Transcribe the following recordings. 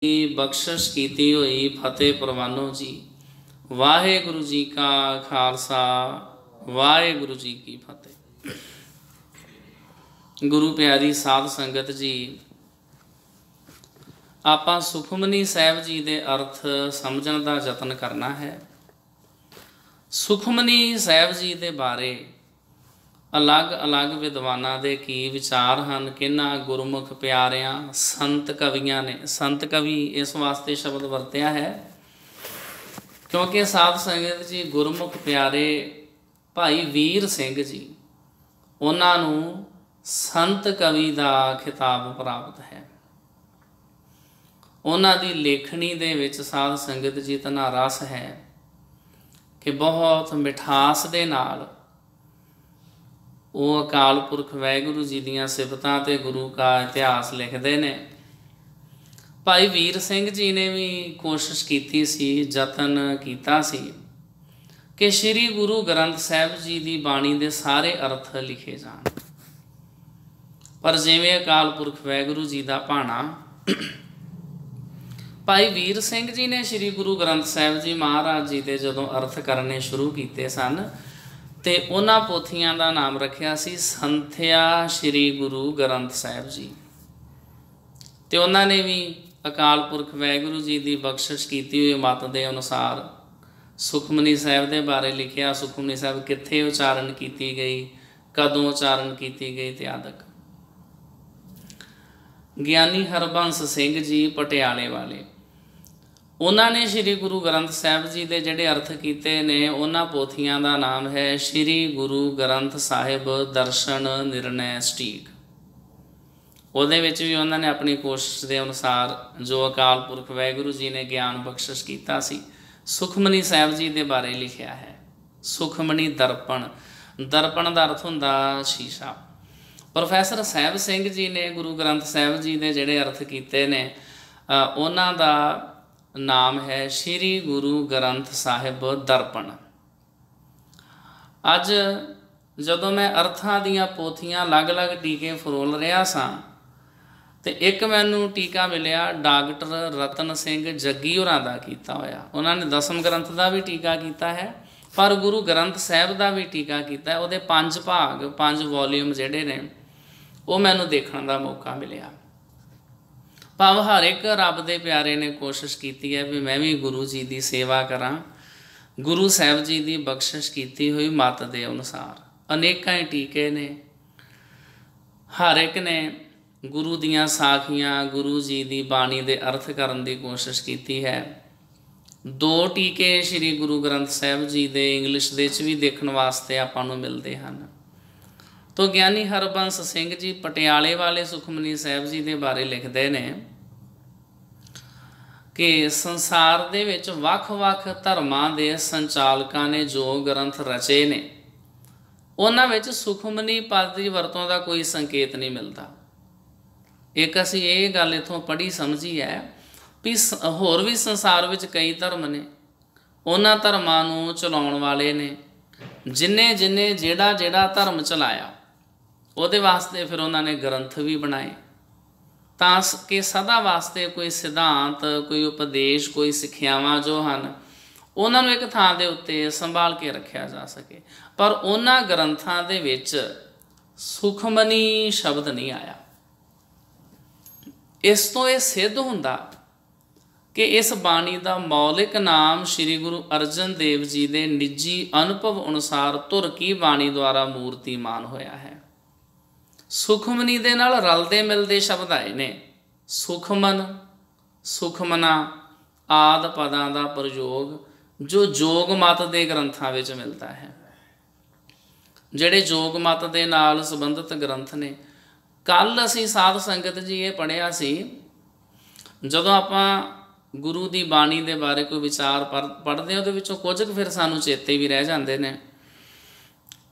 बख्शिश की हुई फतेह प्रवानो जी। वाहेगुरु जी का खालसा, वाहेगुरु जी की फतेह। गुरु प्यारी साध संगत जी, आपां सुखमनी साहिब जी के अर्थ समझण का यतन करना है। सुखमनी साहिब जी के बारे अलग अलग विद्वानां दे की विचार हैं, किन्हां गुरमुख प्यारियां संत कवियां ने। संत कवि इस वास्ते शब्द वरत्या है क्योंकि साध संगत जी गुरमुख प्यारे भाई वीर सिंह जी, उन्हां नूं संत कवि का खिताब प्राप्त है। उन्हां दी लेखनी दे विच साध संगत जी इतना रस है कि बहुत मिठास दे नाल वो अकाल पुरख वाहगुरु जी दियां सिफतां ते गुरु का इतिहास लिखते हैं। भाई वीर सिंह जी ने भी कोशिश की सी, जतन किया सी कि श्री गुरु ग्रंथ साहिब जी की बाणी के सारे अर्थ लिखे जान, पर जिवें अकाल पुरख वाहगुरु जी का भाणा भाई वीर सिंह जी ने श्री गुरु ग्रंथ साहिब जी महाराज जी के जदों अर्थ करने शुरू किए सन ते उन्हां पोथियां का नाम रखिया सी संथ्या श्री गुरु ग्रंथ साहिब जी। ते उन्होंने भी अकाल पुरख वाहगुरु जी की बख्शिश की हुई मत के अनुसार सुखमनी साहिब के बारे लिखिया। सुखमनी साहिब कित्थे उचारण की गई, कदों उचारण की गई इत्यादि। ज्ञानी हरबंस सिंह जी पटियाले वाले, उन्होंने श्री गुरु ग्रंथ साहिब जी के जोड़े अर्थ किए ने, उन्हां पोथियां का नाम है श्री गुरु ग्रंथ साहिब दर्शन निर्णय सटीक। उहदे विच भी उन्होंने अपनी कोशिश के अनुसार जो अकाल पुरख वाहगुरु जी ने ज्ञान बख्शिश किया सी, सुखमनी साहिब जी के बारे लिखिया है। सुखमनी दर्पण, दर्पण का अर्थ हुंदा शीशा। प्रोफैसर साहिब सिंह जी ने गुरु ग्रंथ साहिब जी के जोड़े अर्थ किए ने, उन्हां दा नाम है श्री गुरु ग्रंथ साहिब दर्पण। अज जदों मैं अर्थां दीयां पोथियां अलग अलग टीके फरोल रहा सा ते एक मैनू टीका मिलिया डॉक्टर रतन सिंह जग्गी होरां दा कीता होया। उन्होंने दसम ग्रंथ का भी टीका किया है, पर गुरु ग्रंथ साहिब का भी टीका किया है। उहदे 5 भाग 5 वॉल्यूम जिहड़े ने वो मैनू देखण दा मौका मिलिया। भाव हर एक रब के प्यारे ने कोशिश की है भी मैं भी गुरु जी की सेवा करा, गुरु साहिब जी की बख्शिश की हुई मत के अनुसार। अनेकां टीके ने, हर एक ने गुरु दियां साखियां, गुरु जी की बाणी के अर्थ करने की कोशिश की है। 2 टीके श्री गुरु ग्रंथ साहिब जी के इंग्लिश दे भी देखने वास्ते आपां नूं मिलते हैं। तो ज्ञानी हरबंस सिंह जी पटियाले वाले सुखमनी साहिब जी के बारे लिखते हैं कि संसार दे विच वख-वख धर्मां दे संचालकां ने जो ग्रंथ रचे ने, उन्हां विच सुखमनी पद की वरतों का कोई संकेत नहीं मिलता। एक असीं ये गल इत्थों पढ़ी समझी है भी होर भी संसार विच कई धर्म ने, उन्हां धर्मां नूं चलाउण वाले ने, जिन्ने जिन्ने जेड़ा जेड़ा धर्म चलाया ਉਹਦੇ वास्ते फिर उन्होंने ग्रंथ भी बनाए तां कि सदा वास्ते कोई सिद्धांत, कोई उपदेश, कोई सिक्ख्यावां जो हैं उन्होंने एक थां दे उत्ते संभाल के रखा जा सके। पर उन्हां ग्रंथां दे विच सुखमनी शब्द नहीं आया। इस तो यह सिद्ध हुंदा कि इस बाणी का मौलिक नाम श्री गुरु अर्जन देव जी के निजी अनुभव अनुसार धुर की बाणी द्वारा मूर्तिमान होया है। सुखमनी दे नाल रलदे मिलदे शब्द आए ने। सुखमन, सुखमना आदि पदां दा प्रयोग जो जोग मत के ग्रंथां विच मिलता है। जिहड़े जोग मत के नाल संबंधित ग्रंथ ने, कल असीं साध संगत जी ये पढ़िया सी, जदों आपां गुरु की बाणी के बारे कोई विचार पढ़ते हैं उहदे विचों कुछ फिर सानूं चेते भी रह जाते हैं।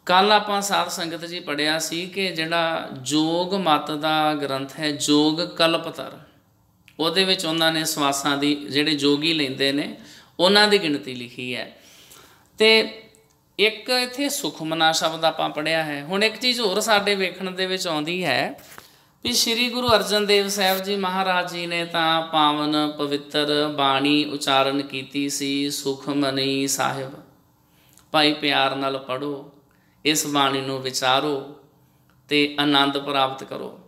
कल आपां साध संगत जी पढ़िया सी कि जिहड़ा जोग मत का ग्रंथ है जोग कल्पतर, उहदे विच उन्होंने सवासां दी जिहड़े जोगी लैंदे ने उन्हां दी गिणती लिखी है। ते एक इत्थे सुखमना शब्द आपां पढ़िया है। हुण एक चीज़ होर साडे वेखण दे विच आउंदी है ਵੀ ਸ਼੍ਰੀ ਗੁਰੂ ਅਰਜਨ ਦੇਵ ਸਾਹਿਬ ਜੀ ਮਹਾਰਾਜ ਜੀ ਨੇ ਤਾਂ ਪਾਵਨ ਪਵਿੱਤਰ ਬਾਣੀ ਉਚਾਰਨ ਕੀਤੀ ਸੀ, ਸੁਖਮਨੀ ਸਾਹਿਬ। ਭਾਈ ਪਿਆਰ ਨਾਲ ਪੜ੍ਹੋ, ਇਸ ਬਾਣੀ ਨੂੰ ਵਿਚਾਰੋ ਤੇ ਆਨੰਦ ਪ੍ਰਾਪਤ ਕਰੋ।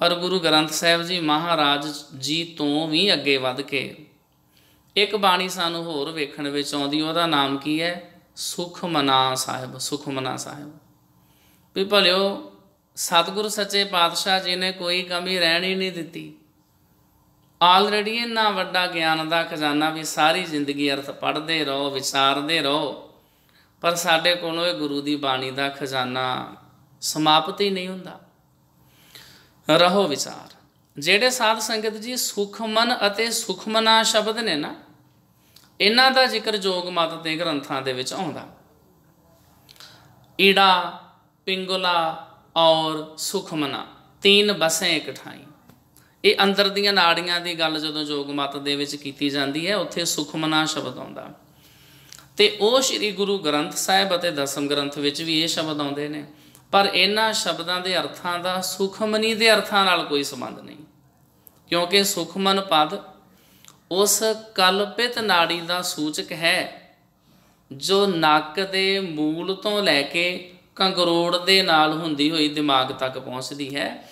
ਪਰ ਗੁਰੂ ਗ੍ਰੰਥ ਸਾਹਿਬ ਜੀ ਮਹਾਰਾਜ ਜੀ ਤੋਂ ਵੀ ਅੱਗੇ ਵੱਧ ਕੇ ਇੱਕ ਬਾਣੀ ਸਾਨੂੰ ਹੋਰ ਵੇਖਣ ਵਿੱਚ ਆਉਂਦੀ, ਉਹਦਾ ਨਾਮ ਕੀ ਹੈ? ਸੁਖਮਨਾ ਸਾਹਿਬ। ਸੁਖਮਨਾ ਸਾਹਿਬ ਵੀ ਭਲਿਓ ਸਤਿਗੁਰੂ ਸੱਚੇ ਪਾਤਸ਼ਾਹ ਜੀ ਨੇ ਕੋਈ ਕਮੀ ਰਹਿਣ ਹੀ ਨਹੀਂ ਦਿੱਤੀ। ਆਲਰੇਡੀ ਇੰਨਾ ਵੱਡਾ ਗਿਆਨ ਦਾ ਖਜ਼ਾਨਾ ਵੀ ਸਾਰੀ ਜ਼ਿੰਦਗੀ ਅਰਥ ਪੜ੍ਹਦੇ ਰਹੋ, ਵਿਚਾਰਦੇ ਰਹੋ, ਪਰ ਸਾਡੇ ਕੋਲੋਂ ਇਹ ਗੁਰੂ ਦੀ ਬਾਣੀ ਦਾ ਖਜ਼ਾਨਾ ਸਮਾਪਤ ਹੀ ਨਹੀਂ ਹੁੰਦਾ। ਰਹੋ ਵਿਚਾਰ। ਜਿਹੜੇ ਸਾਧ ਸੰਗਤ ਜੀ ਸੁਖਮਨ ਅਤੇ ਸੁਖਮਨਾ ਸ਼ਬਦ ਨੇ ਨਾ, ਇਹਨਾਂ ਦਾ ਜ਼ਿਕਰ ਜੋਗ ਮਤ ਦੇ ਗ੍ਰੰਥਾਂ ਦੇ ਵਿੱਚ ਆਉਂਦਾ। ਈੜਾ, ਪਿੰਗੁਲਾ ਔਰ ਸੁਖਮਨਾ, ਤੀਨ ਬਸੇ ਇੱਕ ਠਾਈ। ਇਹ ਅੰਦਰ ਦੀਆਂ ਨਾੜੀਆਂ ਦੀ ਗੱਲ ਜਦੋਂ ਜੋਗ ਮਤ ਦੇ ਵਿੱਚ ਕੀਤੀ ਜਾਂਦੀ ਹੈ, ਉੱਥੇ ਸੁਖਮਨਾ ਸ਼ਬਦ ਆਉਂਦਾ। ਤੇ ਉਹ ਸ਼੍ਰੀ ਗੁਰੂ ਗ੍ਰੰਥ ਸਾਹਿਬ ਅਤੇ ਦਸਮ ਗ੍ਰੰਥ ਵਿੱਚ ਵੀ ਇਹ ਸ਼ਬਦ ਆਉਂਦੇ ਨੇ, ਪਰ ਇਹਨਾਂ ਸ਼ਬਦਾਂ ਦੇ ਅਰਥਾਂ ਦਾ ਸੁਖਮਨੀ ਦੇ ਅਰਥਾਂ ਨਾਲ ਕੋਈ ਸੰਬੰਧ ਨਹੀਂ, ਕਿਉਂਕਿ ਸੁਖਮਨ ਪਦ ਉਸ ਕਲਪਿਤ ਨਾੜੀ ਦਾ ਸੂਚਕ ਹੈ ਜੋ ਨੱਕ ਦੇ ਮੂਲ ਤੋਂ ਲੈ ਕੇ ਕੰਗਰੋੜ ਦੇ ਨਾਲ ਹੁੰਦੀ ਹੋਈ ਦਿਮਾਗ ਤੱਕ ਪਹੁੰਚਦੀ ਹੈ।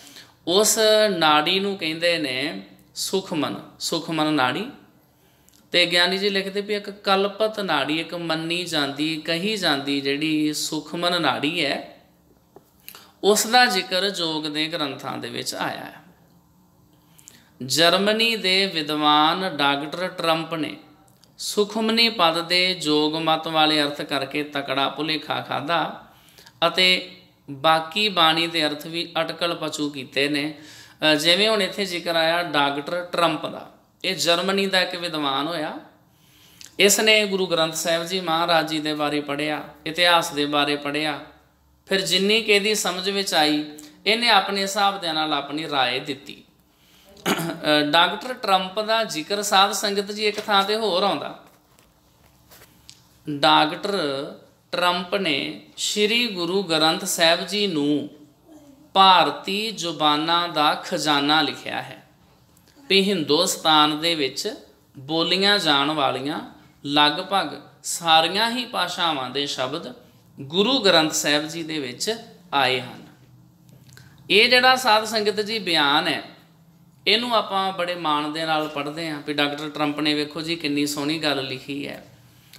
ਉਸ ਨਾੜੀ ਨੂੰ ਕਹਿੰਦੇ ਨੇ ਸੁਖਮਨ, ਸੁਖਮਨ ਨਾੜੀ। ਤੇ ਗਿਆਨੀ ਜੀ ਲਿਖਦੇ ਵੀ ਇੱਕ ਕਲਪਤ ਨਾੜੀ, ਇੱਕ ਮੰਨੀ ਜਾਂਦੀ ਕਹੀ ਜਾਂਦੀ ਜਿਹੜੀ ਸੁਖਮਨ ਨਾੜੀ ਹੈ, ਉਸ ਦਾ ਜ਼ਿਕਰ ਜੋਗ ਦੇ ਗ੍ਰੰਥਾਂ ਦੇ ਵਿੱਚ ਆਇਆ ਹੈ। ਜਰਮਨੀ ਦੇ ਵਿਦਵਾਨ ਡਾਕਟਰ ਟਰੰਪ ਨੇ ਸੁਖਮਨੀ ਪਦ ਦੇ ਜੋਗ ਮਤ ਵਾਲੇ ਅਰਥ ਕਰਕੇ ਤਕੜਾ ਭੁਲੇਖਾ ਖਾਧਾ ਅਤੇ ਬਾਕੀ ਬਾਣੀ ਦੇ ਅਰਥ ਵੀ ਅਟਕਲ ਪਚੂ ਕੀਤੇ ਨੇ। ਜਿਵੇਂ ਹੁਣ ਇੱਥੇ ਜ਼ਿਕਰ ਆਇਆ ਡਾਕਟਰ ਟਰੰਪ ਦਾ, ਇਹ ਜਰਮਨੀ ਦਾ ਇੱਕ ਵਿਦਵਾਨ ਹੋਇਆ। ਇਸ ਨੇ ਗੁਰੂ ਗ੍ਰੰਥ ਸਾਹਿਬ ਜੀ ਮਹਾਰਾਜ ਜੀ ਦੇ ਬਾਰੇ ਪੜ੍ਹਿਆ, ਇਤਿਹਾਸ ਦੇ ਬਾਰੇ ਪੜ੍ਹਿਆ, ਫਿਰ ਜਿੰਨੀ ਕਿ ਇਹਦੀ ਸਮਝ ਵਿੱਚ ਆਈ ਇਹਨੇ ਆਪਣੇ ਹਿਸਾਬ ਦੇ ਨਾਲ ਆਪਣੀ ਰਾਏ ਦਿੱਤੀ। ਡਾਕਟਰ ਟਰੰਪ ਦਾ ਜ਼ਿਕਰ ਸਾਧ ਸੰਗਤ ਜੀ ਇੱਕ ਥਾਂ ਤੇ ਹੋਰ ਆਉਂਦਾ। ਡਾਕਟਰ ਟਰੰਪ ਨੇ ਸ਼੍ਰੀ ਗੁਰੂ ਗ੍ਰੰਥ ਸਾਹਿਬ ਜੀ ਨੂੰ ਭਾਰਤੀ ਜ਼ੁਬਾਨਾਂ ਦਾ ਖਜ਼ਾਨਾ ਲਿਖਿਆ ਹੈ ਵੀ ਹਿੰਦੁਸਤਾਨ ਦੇ ਵਿੱਚ ਬੋਲੀਆਂ ਜਾਣ ਵਾਲੀਆਂ ਲਗਭਗ ਸਾਰੀਆਂ ਹੀ ਭਾਸ਼ਾਵਾਂ ਦੇ ਸ਼ਬਦ ਗੁਰੂ ਗ੍ਰੰਥ ਸਾਹਿਬ ਜੀ ਦੇ ਵਿੱਚ ਆਏ ਹਨ। ਇਹ ਜਿਹੜਾ ਸਾਧ ਸੰਗਤ ਜੀ ਬਿਆਨ ਹੈ, ਇਹਨੂੰ ਆਪਾਂ ਬੜੇ ਮਾਣ ਦੇ ਨਾਲ ਪੜ੍ਹਦੇ ਹਾਂ ਵੀ ਡਾਕਟਰ ਟਰੰਪ ਨੇ ਵੇਖੋ ਜੀ ਕਿੰਨੀ ਸੋਹਣੀ ਗੱਲ ਲਿਖੀ ਹੈ।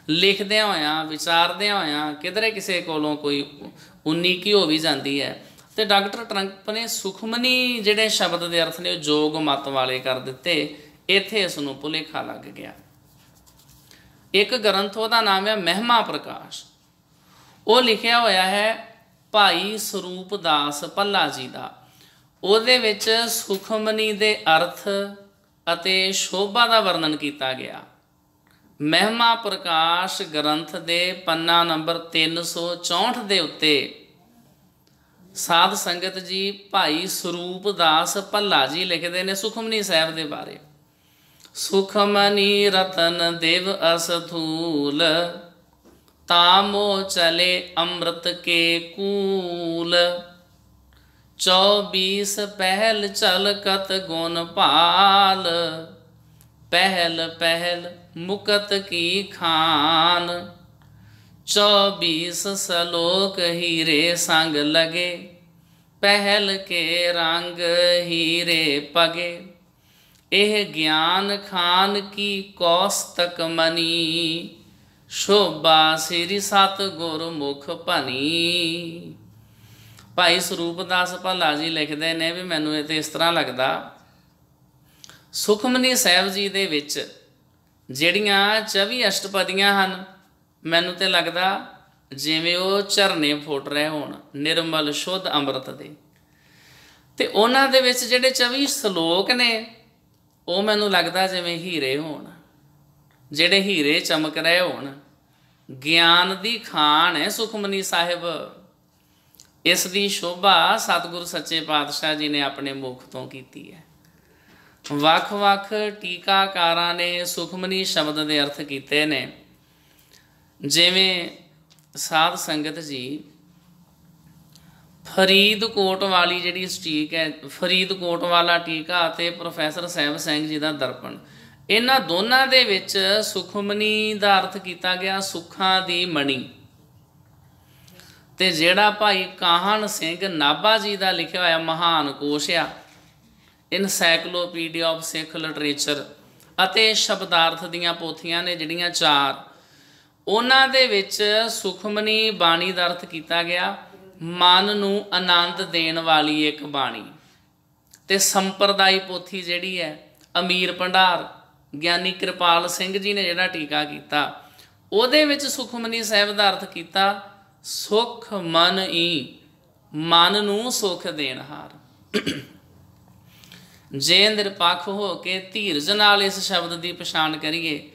ਲਿਖਦਿਆਂ ਹੋਇਆਂ, ਵਿਚਾਰਦਿਆਂ ਹੋਇਆਂ ਕਿਧਰੇ ਕਿਸੇ ਕੋਲੋਂ ਕੋਈ ਉਨੀ ਕੀ ਹੋ ਵੀ ਜਾਂਦੀ ਹੈ, ਤੇ ਡਾਕਟਰ ਟਰੰਪ ਨੇ ਸੁਖਮਨੀ ਜਿਹੜੇ ਸ਼ਬਦ ਦੇ ਅਰਥ ਨੇ ਉਹ ਜੋਗ ਮਤ ਵਾਲੇ ਕਰ ਦਿੱਤੇ। ਇੱਥੇ ਇਸ ਨੂੰ ਭੁਲੇਖਾ ਲੱਗ ਗਿਆ। ਇੱਕ ਗ੍ਰੰਥ ਉਹਦਾ ਨਾਮ ਹੈ ਮਹਿਮਾ ਪ੍ਰਕਾਸ਼, ਉਹ ਲਿਖਿਆ ਹੋਇਆ ਹੈ ਭਾਈ ਸਰੂਪ ਦਾਸ ਭੱਲਾ ਜੀ ਦਾ। ਉਹਦੇ ਵਿੱਚ ਸੁਖਮਨੀ ਦੇ ਅਰਥ ਅਤੇ ਸ਼ੋਭਾ ਦਾ ਵਰਣਨ ਕੀਤਾ ਗਿਆ। ਮਹਿਮਾ ਪ੍ਰਕਾਸ਼ ਗ੍ਰੰਥ ਦੇ ਪੰਨਾ ਨੰਬਰ 364 ਦੇ ਉੱਤੇ ਸਾਧ ਸੰਗਤ ਜੀ ਭਾਈ ਸਰੂਪ ਦਾਸ ਭੱਲਾ ਜੀ ਲਿਖਦੇ ਨੇ ਸੁਖਮਨੀ ਸਾਹਿਬ ਦੇ ਬਾਰੇ। ਸੁਖਮਨੀ ਰਤਨ ਦੇਵ ਅਸਥੂਲ, ਤਾਮੋ ਚਲੇ ਅੰਮ੍ਰਿਤ ਕੇ ਕੂਲ, 24 ਪਹਿਲ ਚਲਕਤ ਗੁਣ ਭਾਲ, पहल पहल मुकत की खान, 24 सलोक हीरे संग लगे, पहल के रंग हीरे पगे, एह ज्ञान खान की कौस्तक मनी, शोभा श्री सतगुर मुख भनी। भाई ਸਰੂਪ ਦਾਸ ਭੱਲਾ ਜੀ ਲਿਖਦੇ ਨੇ ਵੀ ਮੈਨੂੰ ਇਹ ਤੇ ਇਸ ਤਰ੍ਹਾਂ ਲੱਗਦਾ ਸੁਖਮਨੀ ਸਾਹਿਬ ਜੀ ਦੇ ਵਿੱਚ ਜਿਹੜੀਆਂ 24 ਅਸ਼ਟਪਦੀਆਂ ਹਨ, ਮੈਨੂੰ ਤੇ ਲੱਗਦਾ ਜਿਵੇਂ ਉਹ ਝਰਨੇ ਫੁੱਟ ਰਹੇ ਹੋਣ ਨਿਰਮਲ ਸ਼ੁੱਧ ਅੰਮ੍ਰਿਤ ਦੇ, ਤੇ ਉਹਨਾਂ ਦੇ ਵਿੱਚ ਜਿਹੜੇ 24 ਸ਼ਲੋਕ ਨੇ ਉਹ ਮੈਨੂੰ ਲੱਗਦਾ ਜਿਵੇਂ ਹੀਰੇ ਹੋਣ, ਜਿਹੜੇ ਹੀਰੇ ਚਮਕ ਰਹੇ ਹੋਣ। ਗਿਆਨ ਦੀ ਖਾਨ ਹੈ ਸੁਖਮਨੀ ਸਾਹਿਬ। ਇਸ ਦੀ ਸ਼ੋਭਾ ਸਤਿਗੁਰੂ ਸੱਚੇ ਪਾਤਸ਼ਾਹ ਜੀ ਨੇ ਆਪਣੇ ਮੁਖ ਤੋਂ ਕੀਤੀ ਹੈ। ਵੱਖ-ਵੱਖ ਟੀਕਾਕਾਰਾਂ ਨੇ ਸੁਖਮਨੀ ਸ਼ਬਦ ਦੇ ਅਰਥ ਕੀਤੇ ਨੇ। ਜਿਵੇਂ ਸਾਧ ਸੰਗਤ ਜੀ ਫਰੀਦਕੋਟ ਵਾਲੀ ਜਿਹੜੀ ਸਟੀਕ ਹੈ, ਫਰੀਦਕੋਟ ਵਾਲਾ ਟੀਕਾ ਅਤੇ ਪ੍ਰੋਫੈਸਰ ਸਾਹਿਬ ਸਿੰਘ ਜੀ ਦਾ ਦਰਪਣ, ਇਹਨਾਂ ਦੋਨਾਂ ਦੇ ਵਿੱਚ ਸੁਖਮਨੀ ਦਾ ਅਰਥ ਕੀਤਾ ਗਿਆ ਸੁੱਖਾਂ ਦੀ ਮਣੀ। ਤੇ ਜਿਹੜਾ ਭਾਈ ਕਾਹਨ ਸਿੰਘ ਨਾਭਾ ਜੀ ਦਾ ਲਿਖਿਆ ਹੋਇਆ ਮਹਾਨ ਕੋਸ਼ ਆ, ਇਨਸਾਈਕਲੋਪੀਡੀਆ ਆਫ ਸਿੱਖ ਲਿਟਰੇਚਰ ਅਤੇ ਸ਼ਬਦਾਰਥ ਦੀਆਂ ਪੋਥੀਆਂ ਨੇ ਜਿਹੜੀਆਂ 4, ਉਹਨਾਂ ਦੇ ਵਿੱਚ ਸੁਖਮਨੀ ਬਾਣੀ ਦਾ ਅਰਥ ਕੀਤਾ ਗਿਆ ਮਨ ਨੂੰ ਆਨੰਦ ਦੇਣ ਵਾਲੀ ਇੱਕ ਬਾਣੀ। ਤੇ ਸੰਪਰਦਾਈ ਪੋਥੀ ਜਿਹੜੀ ਹੈ ਅਮੀਰ ਭੰਡਾਰ ਗਿਆਨੀ ਕਿਰਪਾਲ ਸਿੰਘ ਜੀ ਨੇ ਜਿਹੜਾ ਟੀਕਾ ਕੀਤਾ, ਉਹਦੇ ਵਿੱਚ ਸੁਖਮਨੀ ਸਾਹਿਬ ਦਾ ਅਰਥ ਕੀਤਾ ਸੁਖ ਮਨ ਈ, ਮਨ ਨੂੰ ਸੁਖ ਦੇਣ ਹਾਰ। ਜੇ ਨਿਰਪੱਖ ਹੋ ਕੇ ਧੀਰਜ ਨਾਲ ਇਸ ਸ਼ਬਦ ਦੀ ਪਛਾਣ ਕਰੀਏ